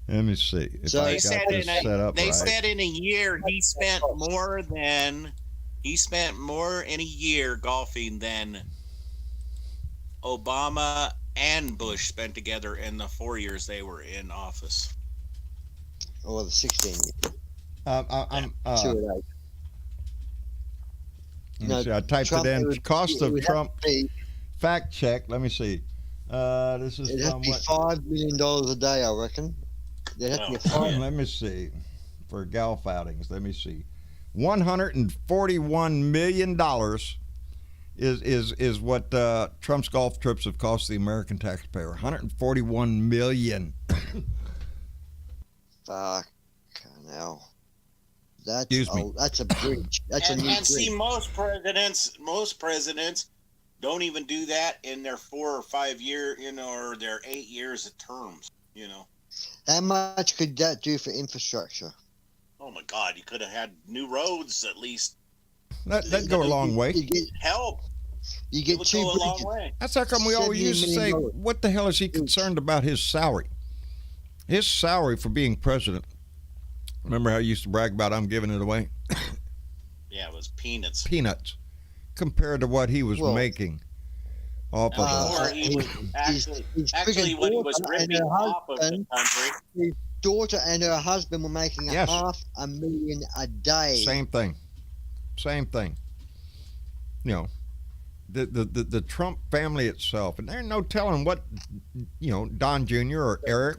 Let me see. If So I they got this set up They right. said in a year he spent more in a year golfing than Obama and Bush spent together in the 4 years they were in office. Or the 16 years. I'm, 2 of those. let me No, see. I typed Trump, it in. would- Cost it of would Trump have to be, fact check. Let me see. This is it'd have to from be what? $5 million a day, I reckon. There'd have to be Let me see. For golf outings, let me see. $141 million is what Trump's golf trips have cost the American taxpayer. 141 million. Fuck hell. That's Excuse me. that's a breach. That's a new And see, breach. most presidents don't even do that in their 4 or 5 year, or their 8 years of terms. How much could that do for infrastructure? Oh my God, you could have had new roads at least. That'd go a long way. You get, Help. you It get would two go a long bridges. way. That's how come we always $70 used to say, million. what the hell is he concerned about his salary? His salary for being president. Remember how you used to brag about, I'm giving it away? Yeah, it was peanuts. Peanuts. Compared to what he was Well, making off of Or he was his actually freaking when he was daughter and ripping her off of the husband- country. daughter and her husband were making Yes. $500,000 a day. Same thing. Same thing. The Trump family itself, and there's no telling what, Don Jr. or Eric.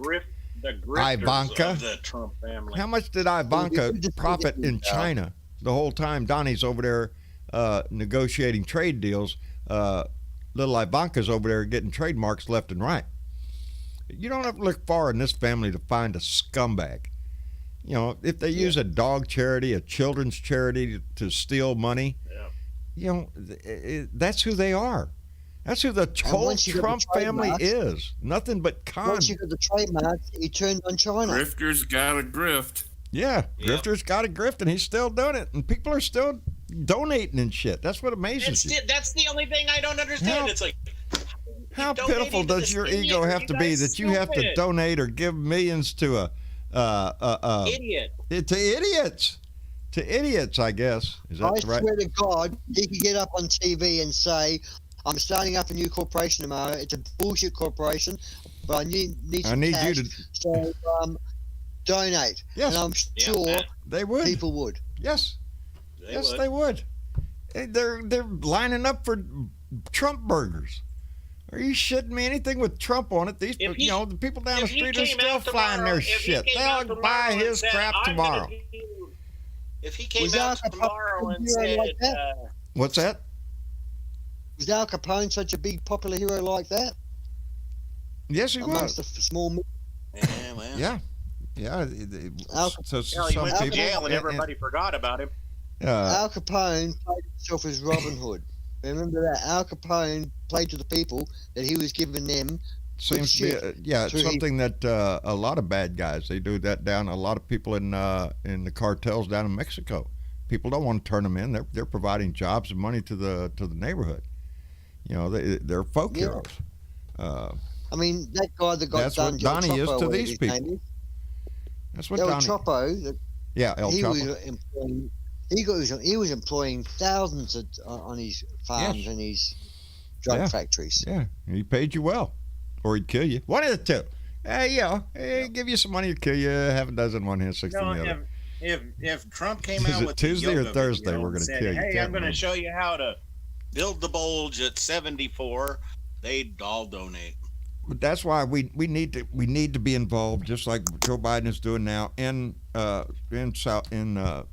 The grifters Ivanka. of the Trump family. How much did Ivanka profit in China the whole time Donnie's over there negotiating trade deals? Little Ivanka's over there getting trademarks left and right. You don't have to look far in this family to find a scumbag. If they use a dog charity, a children's charity to steal money, that's who they are. That's who the whole once you got the Trump family trademarks- is. Nothing but con. Once you got the trademarks, he turned on China. Grifters got a grift. Yeah, Yep. Grifter's got a grift, and he's still doing it, and people are still donating and shit. That's what amazes you. That's the only thing I don't understand. How- it's like, How donating pitiful to does the your idiot, ego have to be you guys that you have to stupid. donate or give millions to idiot. to idiots? To idiots, I guess. Is I that right? swear to God, he could get up on TV and say, I'm starting up a new corporation tomorrow. It's a bullshit corporation, but I need I some need cash, you to. so donate. Yes, And I'm Yeah, sure man. they would. people would. Yes, They yes, would. they would. They're lining up for Trump burgers. Are you shitting me? Anything with Trump on it? These, If he- the people down the If he street are came still out flying tomorrow- their if he shit. came out They'll tomorrow buy and his said, crap "I'm gonna tomorrow. If he came Was out Al Capone tomorrow and a hero said, like that? What's that? Was Al Capone such a big popular hero like that? Yes, he Amongst was. the small. yeah, well, Yeah, yeah. Al- So hell, he some went to people, jail and everybody forgot about him. Al Capone played himself as Robin Hood. Remember that? Al Capone played to the people that he was giving them. seems to be, shit. yeah, it's So he- something that a lot of bad guys they do that down. A lot of people in the cartels down in Mexico. People don't want to turn them in. They're providing jobs and money to the neighborhood. They're folk Yeah. heroes. I mean, that guy that got That's done. what Joe Donnie is Chopo, to whatever these his people. name is. That's what El Donnie. Chopo, that Yeah, El he Chapo. was employing. He was employing thousands on his farms Yes. and his drug Yeah. factories. Yeah, he paid you well, or he'd kill you. One of the two. Give you some money to kill you. Half a dozen one hand, 60 on the other. If Trump came Is out it with Tuesday the or yoga Thursday video we're and gonna said, kill you? Hey, Can't I'm going to remember. show you how to build the bulge at 74. They'd all donate. But that's why we need to be involved, just like Joe Biden is doing now in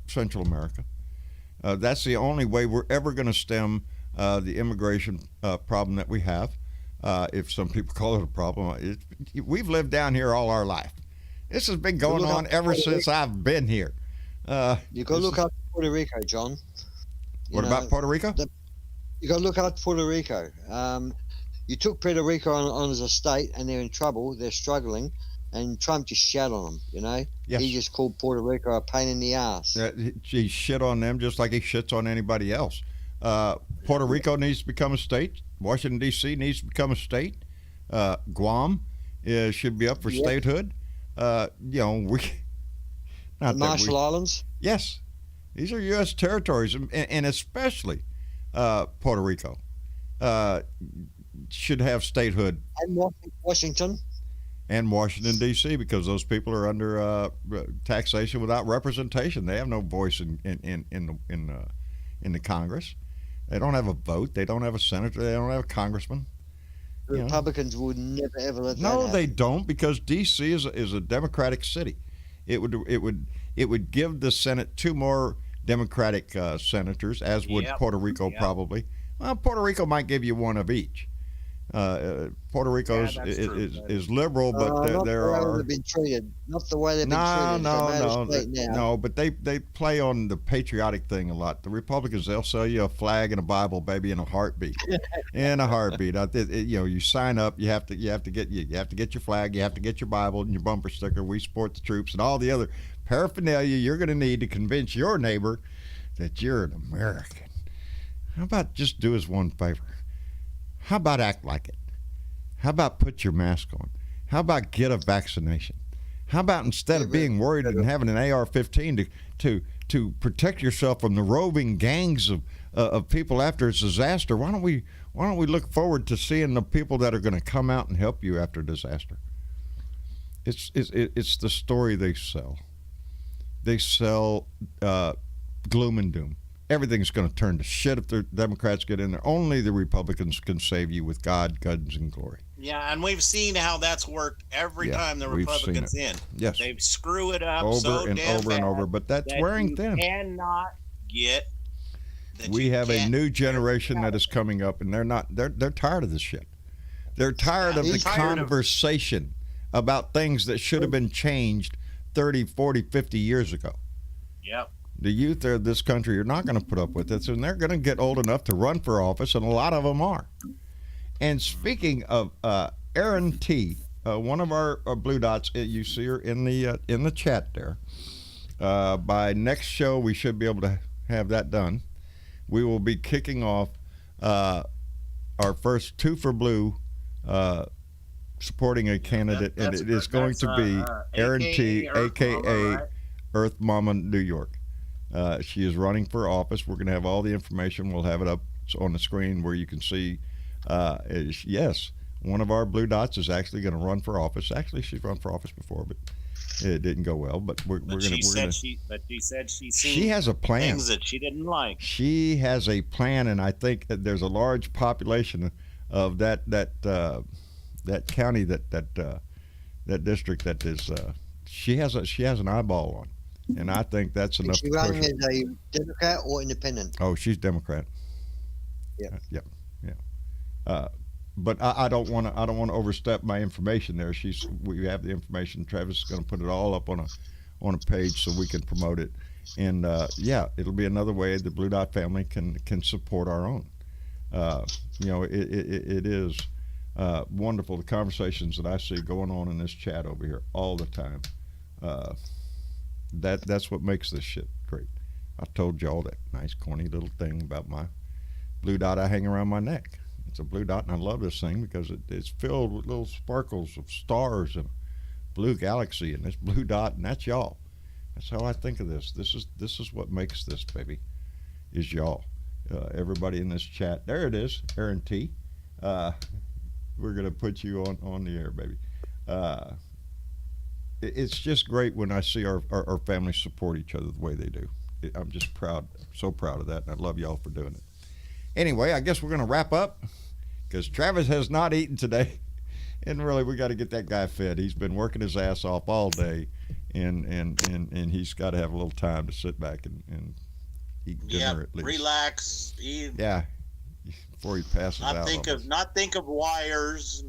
Central America. That's the only way we're ever going to stem the immigration problem that we have. If some people call it a problem, we've lived down here all our life. This has been going on ever since I've been here. You got to look up Puerto Rico, John. What about Puerto Rico? You got to look up Puerto Rico. You took Puerto Rico on as a state, and they're in trouble. They're struggling, and Trump just shat on them. Yes. He just called Puerto Rico a pain in the ass. He shit on them just like he shits on anybody else. Puerto Rico needs to become a state. Washington, D.C. needs to become a state. Guam should be up for Yep. statehood. We The not that Marshall we, Islands. yes, these are U.S. territories, and especially Puerto Rico should have statehood, And Washington. and Washington, D.C., because those people are under taxation without representation. They have no voice in the Congress. They don't have a vote. They don't have a senator. They don't have a congressman. The Yeah. Republicans would never ever let that No, happen. they don't, because D.C. is a Democratic city. It would give the Senate 2 more Democratic senators, as would Yep. Puerto Rico Yep. probably. Well, Puerto Rico might give you one of each. Puerto Rico is liberal, but not there the way are they've been treated. Not the way they've been treated. no. But they play on the patriotic thing a lot. The Republicans, they'll sell you a flag and a Bible, baby, in a heartbeat. In a heartbeat. You sign up. You have to get your flag. You have to get your Bible and your bumper sticker. We support the troops and all the other paraphernalia you're going to need to convince your neighbor that you're an American. How about just do us one favor? How about act like it? How about put your mask on? How about get a vaccination? How about instead of being worried and having an AR-15 to protect yourself from the roving gangs of people after a disaster, why don't we look forward to seeing the people that are going to come out and help you after a disaster? It's the story they sell. They sell gloom and doom. Everything's going to turn to shit if the Democrats get in there. Only the Republicans can save you with God, guns, and glory. Yeah, and we've seen how that's worked every time the Republicans in. Yes. They screw it up over and over, but that's wearing thin. Cannot get. We have a new generation that is coming up, and they're tired of this shit. They're tired of the conversation about things that should have been changed 30, 40, 50 years ago. Yep. The youth of this country are not going to put up with this, and they're going to get old enough to run for office, and a lot of them are. And speaking of Erin T., one of our Blue Dots, you see her in the chat there. By next show, we should be able to have that done. We will be kicking off our first Two for Blue, supporting a candidate, and it is going to be Erin T., a.k.a. Earth Mama New York. She is running for office. We're going to have all the information. We'll have it up on the screen where you can see. Yes, one of our Blue Dots is actually going to run for office. Actually, she's run for office before, but it didn't go well. But she said she has a plan. Things that she didn't like. She has a plan, and I think that there's a large population of that county, that district that is. She has an eyeball on. And I think that's enough. Is she running as a Democrat or independent? Oh, she's Democrat. Yeah. But I don't want to overstep my information there. We have the information. Travis is going to put it all up on a page so we can promote it. And it'll be another way the Blue Dot family can support our own. It is wonderful, the conversations that I see going on in this chat over here all the time. That's what makes this shit great. I told y'all that nice corny little thing about my Blue Dot I hang around my neck. It's a Blue Dot, and I love this thing because it's filled with little sparkles of stars and blue galaxy, and this Blue Dot, and that's y'all. That's how I think of this. This is what makes this, baby, is y'all. Everybody in this chat. There it is, Erin T. We're gonna put you on the air, baby. It's just great when I see our families support each other the way they do. I'm just proud, so proud of that, and I love y'all for doing it. Anyway, I guess we're going to wrap up because Travis has not eaten today, and really we got to get that guy fed. He's been working his ass off all day, and he's got to have a little time to sit back and eat dinner at least. Relax, eat. Yeah, before he passes out. Not think of wires.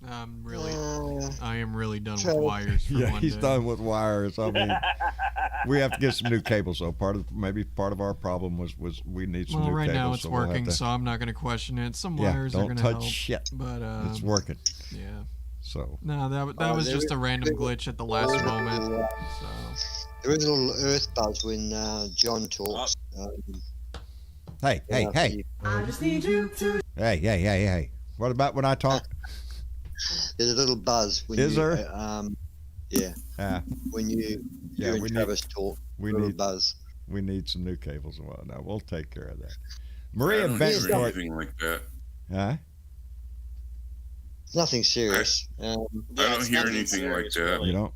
I am really done with wires for one he's day. done with wires. I mean, we have to get some new cables though. Part of our problem was we need some new cables. Well, right now it's so working, so I'm not going to question it. Some wires are going to help. Don't touch shit. But it's working. Yeah. So. No, that was just a random glitch at the last moment. So. There is a little earth buzz when John talks. Hey. I just need you to. Hey. What about when I talk? There's a little buzz when there? When you and Travis talk. We need buzz. We need some new cables and whatnot. We'll take care of that. I Maria don't hear Betancourt. anything like that. Huh? Nothing serious. I don't hear anything like that. Really. You don't?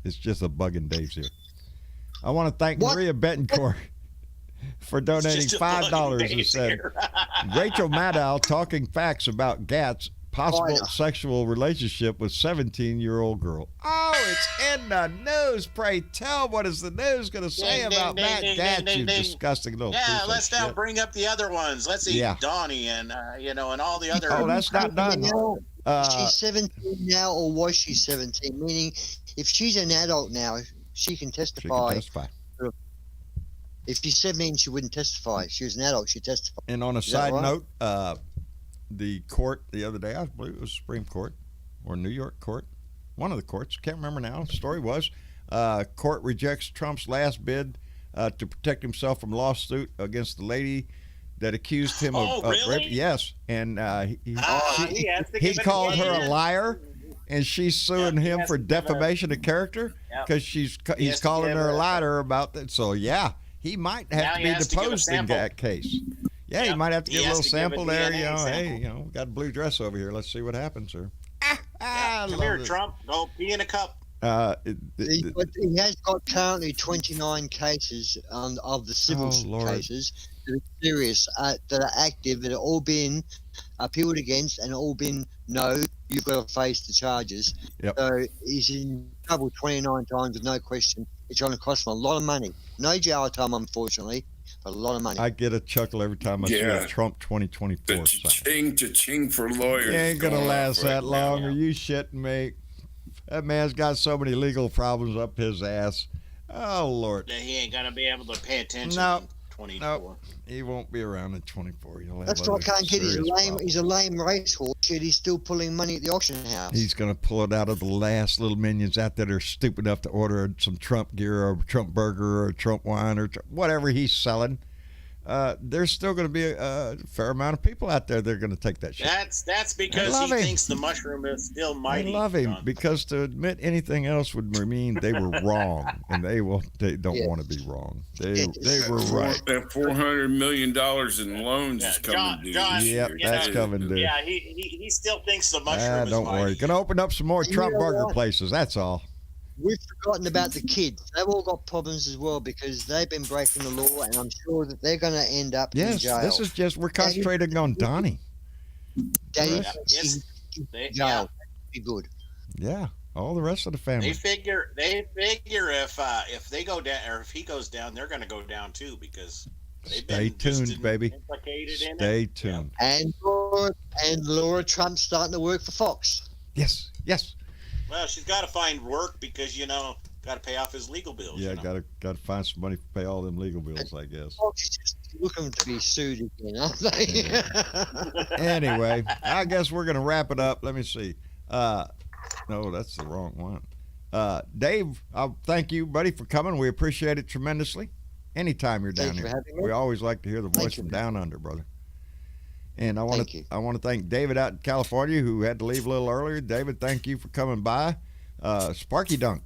It's just a bug in Dave's ear. I want to thank Maria Betancourt for donating $5 and said, Rachel Maddow talking facts about GATS possible Fire. sexual relationship with 17-year-old girl. Oh, it's in the news. Pray tell, what is the news going to say Ding, ding, about ding, that? ding, That, ding, you ding, ding. disgusting little piece Yeah, of let's now shit. bring up the other ones. Let's see, Yeah. Donnie and and all the other. Oh, that's not done. Now, Uh, she's 17 now, or was she 17? Meaning, if she's an adult now, she can she testify. can testify. If she's 17, she wouldn't testify. If she was an adult, she'd testify. And on a that side right? note, the court the other day, I believe it was Supreme Court or New York Court, one of the courts, can't remember now. The story was, court rejects Trump's last bid to protect himself from lawsuit against the lady that accused him Oh, of really? rape. Yes, and he has to he give it called a her a chance. liar, and she's suing Yeah, he him has for to give a- defamation of character Yep. because He he's has to calling give her a a- liar about that. So yeah, he might Now have to he be has to give a deposed in sample. that case. Yeah, he Yep. might have to He give a has little to give a sample there. DNA You know, hey, sample. you know, we got a blue dress over here. Let's see what happens, sir. I Come love here, it. Trump. Go pee in a cup. He has got currently 29 cases of the civil Oh, Lord. cases that are serious, that are active, that have all been appealed against and all been, no, you've got to face the charges. Yep. So he's in trouble 29 times with no question. It's going to cost him a lot of money. No jail time, unfortunately, but a lot of money. I get a chuckle every time I see Yeah. a Trump The 2024 sign. cha-ching for lawyers. He ain't gonna going last off right that long. now. Are you shitting me? That man's got so many legal problems up his ass. Oh Lord, That he ain't gonna be able to pay attention. No. in 24. he won't be around in 24. He'll have That's what I other can't get. He's serious lame. problems. He's a lame racehorse, yet he's still pulling money at the auction house. He's gonna pull it out of the last little minions out there that are stupid enough to order some Trump gear or a Trump burger or a Trump wine or whatever he's selling. There's still going to be a fair amount of people out there that are going to take that shit. That's because love he him. thinks the mushroom is still I mighty. love him John. because to admit anything else would mean they were wrong, and they don't Yeah. want to be wrong. They Yeah. were right. That $400 million in loans Yeah, is coming due. John, this Yep, year. that's Yeah. coming due. Yeah, he still thinks the mushroom is Don't mighty. worry. Gonna open up some more You Trump know burger what? places. That's all. We've forgotten about the kids. They've all got problems as well because they've been breaking the law, and I'm sure that they're going to end up in Yes, jail. this is just we're concentrating on Donnie. Daddy, Yeah, yes. in They, jail. yeah, Be good. Yeah, all the rest of the family. they figure if they go down or if he goes down, they're going to go down too because they've Stay been just tuned, baby. implicated in Stay it. tuned. And Laura Trump's starting to work for Fox. Yes, yes. Well, she's got to find work because got to pay off his legal bills. Yeah, you know? gotta find some money to pay all them legal bills, I guess. Fox is just looking to be sued again, aren't they? Anyway, I guess we're gonna wrap it up. Let me see. No, that's the wrong one. Dave, thank you, buddy, for coming. We appreciate it tremendously. Anytime you're down Thank you for here, having me. we always like to hear the voice Thank you, from man. down under, brother. And I want Thank to you. thank David out in California who had to leave a little earlier. David, thank you for coming by. Sparky Dunk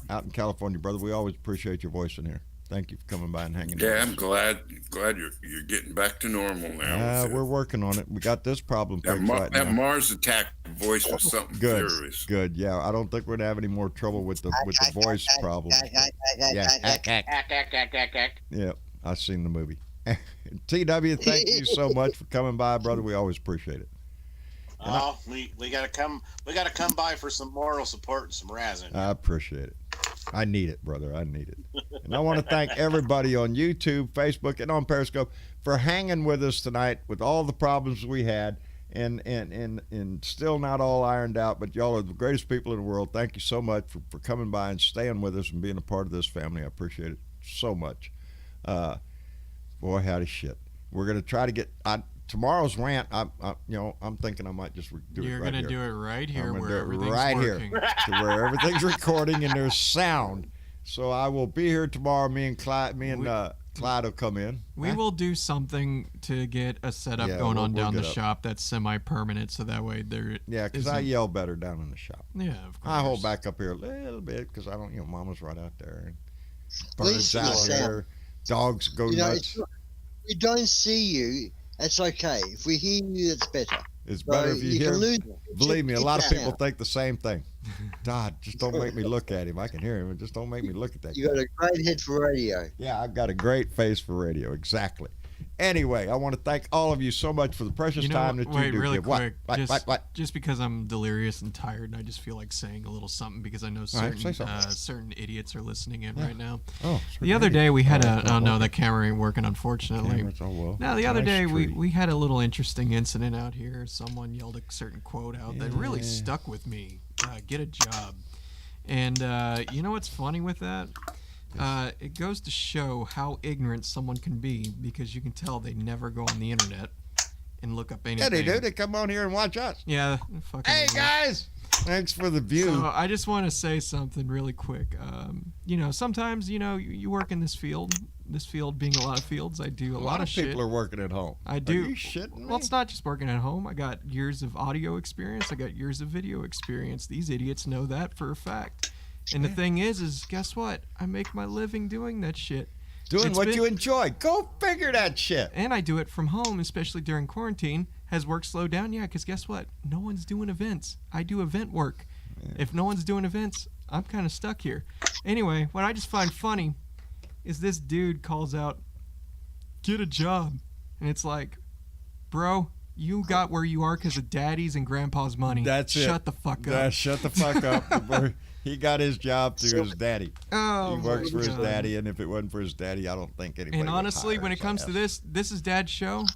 out in California, brother. We always appreciate your voice in here. Thank you for coming by and hanging out. Yeah, I'm glad you're getting back to normal now. We're working on it. We got this problem that, fixed right that now. Mars attack voice was something Good, serious. good. Yeah, I don't think we're gonna have any more trouble with the voice problem. Yeah, Ack, ack, ack, ack, ack. yeah. I've seen the movie. TW, thank you so much for coming by, brother. We always appreciate it. Oh, we gotta come by for some moral support and some razzing. I appreciate it. I need it, brother. I need it. And I want to thank everybody on YouTube, Facebook, and on Periscope for hanging with us tonight with all the problems we had and still not all ironed out, but y'all are the greatest people in the world. Thank you so much for coming by and staying with us and being a part of this family. I appreciate it so much. Boy, howdy shit. We're going to try to get tomorrow's rant. I'm thinking I might just do You're it right gonna here. do it right I'm here gonna where do it everything's right working. here to where everything's recording and there's sound. So I will be here tomorrow. Me and Clyde will come in. We will do something to get a setup Yeah, going on we'll down the get up. shop that's semi-permanent, so that way there. Yeah, because I isn't- yell better down in the shop. Yeah, of course. I hold back up here a little bit because I don't, Mama's right out there. And At least birds out you sound- here. Dogs go You know, nuts. we don't see you. That's okay. If we hear you, that's better. It's better So if you hear can him. lose. Believe me, a Keep lot of that people out. think the same thing. God, just don't make me look at him. I can hear him. Just don't make me look at that You guy. got a great head for radio. Yeah, I've got a great face for radio. Exactly. Anyway, I want to thank all of you so much for the precious time that wait, you do really give. quick, What? just because I'm delirious and tired, and I just feel like saying a little something because I know right, say certain something. certain idiots are listening in right now. Oh, The other day we had a. Oh no, that camera ain't working, unfortunately. Cameras, oh, well. No, the other Nice day tree. we had a little interesting incident out here. Someone yelled a certain quote out that really stuck with me. Get a job. And you know what's funny with that? It goes to show how ignorant someone can be because you can tell they never go on the internet and look up anything. Yeah, they do. They come on here and watch us. Yeah, fucking Hey, idiot. guys! Thanks for the view. So I just want to say something really quick. You know, sometimes, you know, you work in this field being a lot of fields. I do a lot of shit. people are working at home. I do. Are you shitting me? Well, it's not just working at home. I got years of audio experience. I got years of video experience. These idiots know that for a fact. And the thing is guess what? I make my living doing that shit. Doing It's what been- you enjoy. Go figure that shit. And I do it from home, especially during quarantine. Has work slowed down? Yeah, because guess what? No one's doing events. I do event work. If no one's doing events, I'm kind of stuck here. Anyway, what I just find funny is this dude calls out, get a job. And it's like, bro, you got where you are because of daddy's and grandpa's money. That's it. Shut the fuck up. Shut the fuck up. He got his job through his daddy. Oh, He works my for his God. daddy, and if it wasn't for his daddy, I don't think anybody And would honestly, hire when it his comes to ass. this is Dad's show.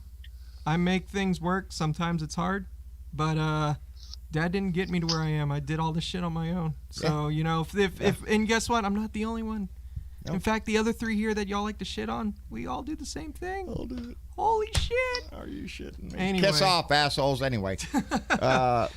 I make things work. Sometimes it's hard, but Dad didn't get me to where I am. I did all this shit on my own. So you know, if and guess what? I'm not the only one. No. In fact, the other three here that y'all like to shit on, we all do the same thing. I'll do it. Holy shit! Are you shitting me? Anyway. Kiss off, assholes. Anyway.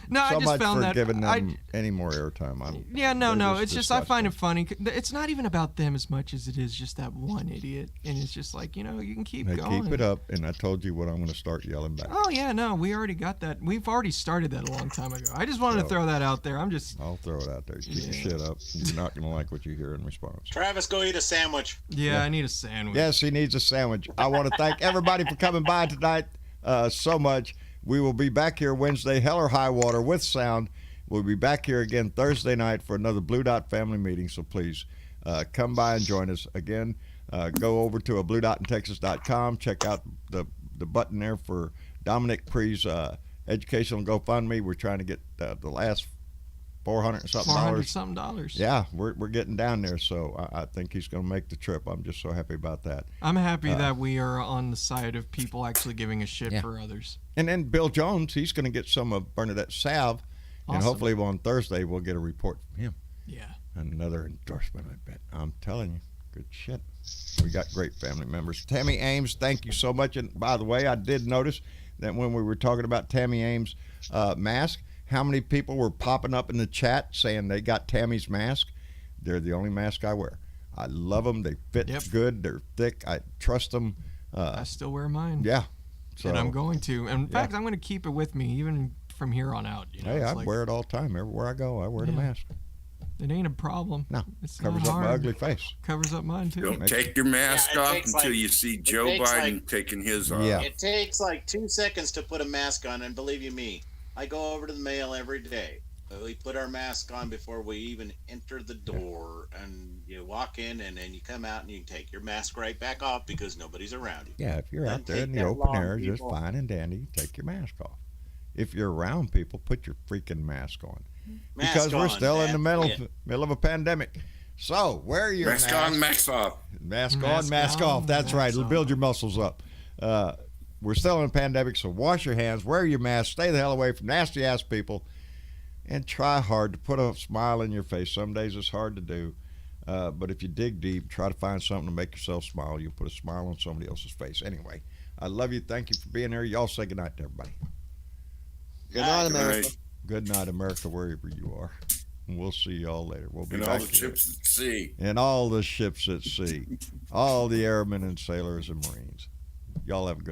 No, I so just much found for that giving them I- any more airtime. Yeah, no. they're It's just I find it disgusting. funny. It's not even about them as much as it is just that one idiot, and it's just like, you know, you can keep They going. keep it up, and I told you what I'm going to start yelling back. Oh yeah, no, we already got that. We've already started that a long time ago. I just wanted to So- throw that out there. I'm just, I'll throw it out there. Keep your shit up. You're not going to like what you hear in response. Travis, go eat a sandwich. yeah. I need a sandwich. Yes, he needs a sandwich. I want to thank everybody for coming by tonight so much. We will be back here Wednesday, hell or high water with sound. We'll be back here again Thursday night for another Blue Dot family meeting. So please come by and join us. Again, go over to bluedotintexas.com. Check out the button there for Dominic Pre's educational GoFundMe. We're trying to get the last $400 and something dollars. $400 Yeah, we're getting down there, so I think he's going to make the trip. I'm just so happy about that. I'm happy that we are on the side of people actually giving a shit Yeah. for others. And then Bill Jones, he's going to get some of Bernadette's salve, and Awesome. hopefully on Thursday we'll get a report from him. Yeah. Another endorsement, I bet. I'm telling you, good shit. We got great family members. Tammy Ames, thank you so much. And by the way, I did notice that when we were talking about Tammy Ames' mask, how many people were popping up in the chat saying they got Tammy's mask. They're the only mask I wear. I love them. They fit Yep. good. They're thick. I trust them. I still wear mine. Yeah. So, And I'm going to. And in fact, I'm going to keep it with me even from here on out. You know, hey, it's I like, wear it all the time. Everywhere I go, I wear the Yeah. mask. it ain't a problem. No, It's covers not up hard. my ugly face. Covers up mine too. Don't Make- take your mask Yeah, it off takes until like- you see it Joe takes Biden like- taking his off. Yeah. It takes like 2 seconds to put a mask on, and believe you me, I go over to the mail every day. We put our mask on before we even enter the door, and you walk in, and then you come out, and you take your mask right back off because nobody's around you. Yeah, if you're Doesn't out there take in the that open long, air, just people. fine and dandy, take your mask off. If you're around people, put your freaking mask on. Mask Because we're on, still in the man. Yeah. middle of a pandemic. So, wear your Mask on, mask off. Mask on, Mask mask on, off. That's mask right. It'll on. build your muscles up. We're still in a pandemic, so wash your hands, wear your mask, stay the hell away from nasty ass people, and try hard to put a smile in your face. Some days it's hard to do, but if you dig deep, try to find something to make yourself smile. You'll put a smile on somebody else's face. Anyway, I love you. Thank you for being here. Y'all say goodnight to everybody. Good night, Good America. night. Good night, America, wherever you are. And we'll see y'all later. We'll be And back all the here. ships at sea. And all the ships at sea, all the airmen and sailors and Marines. Y'all have a good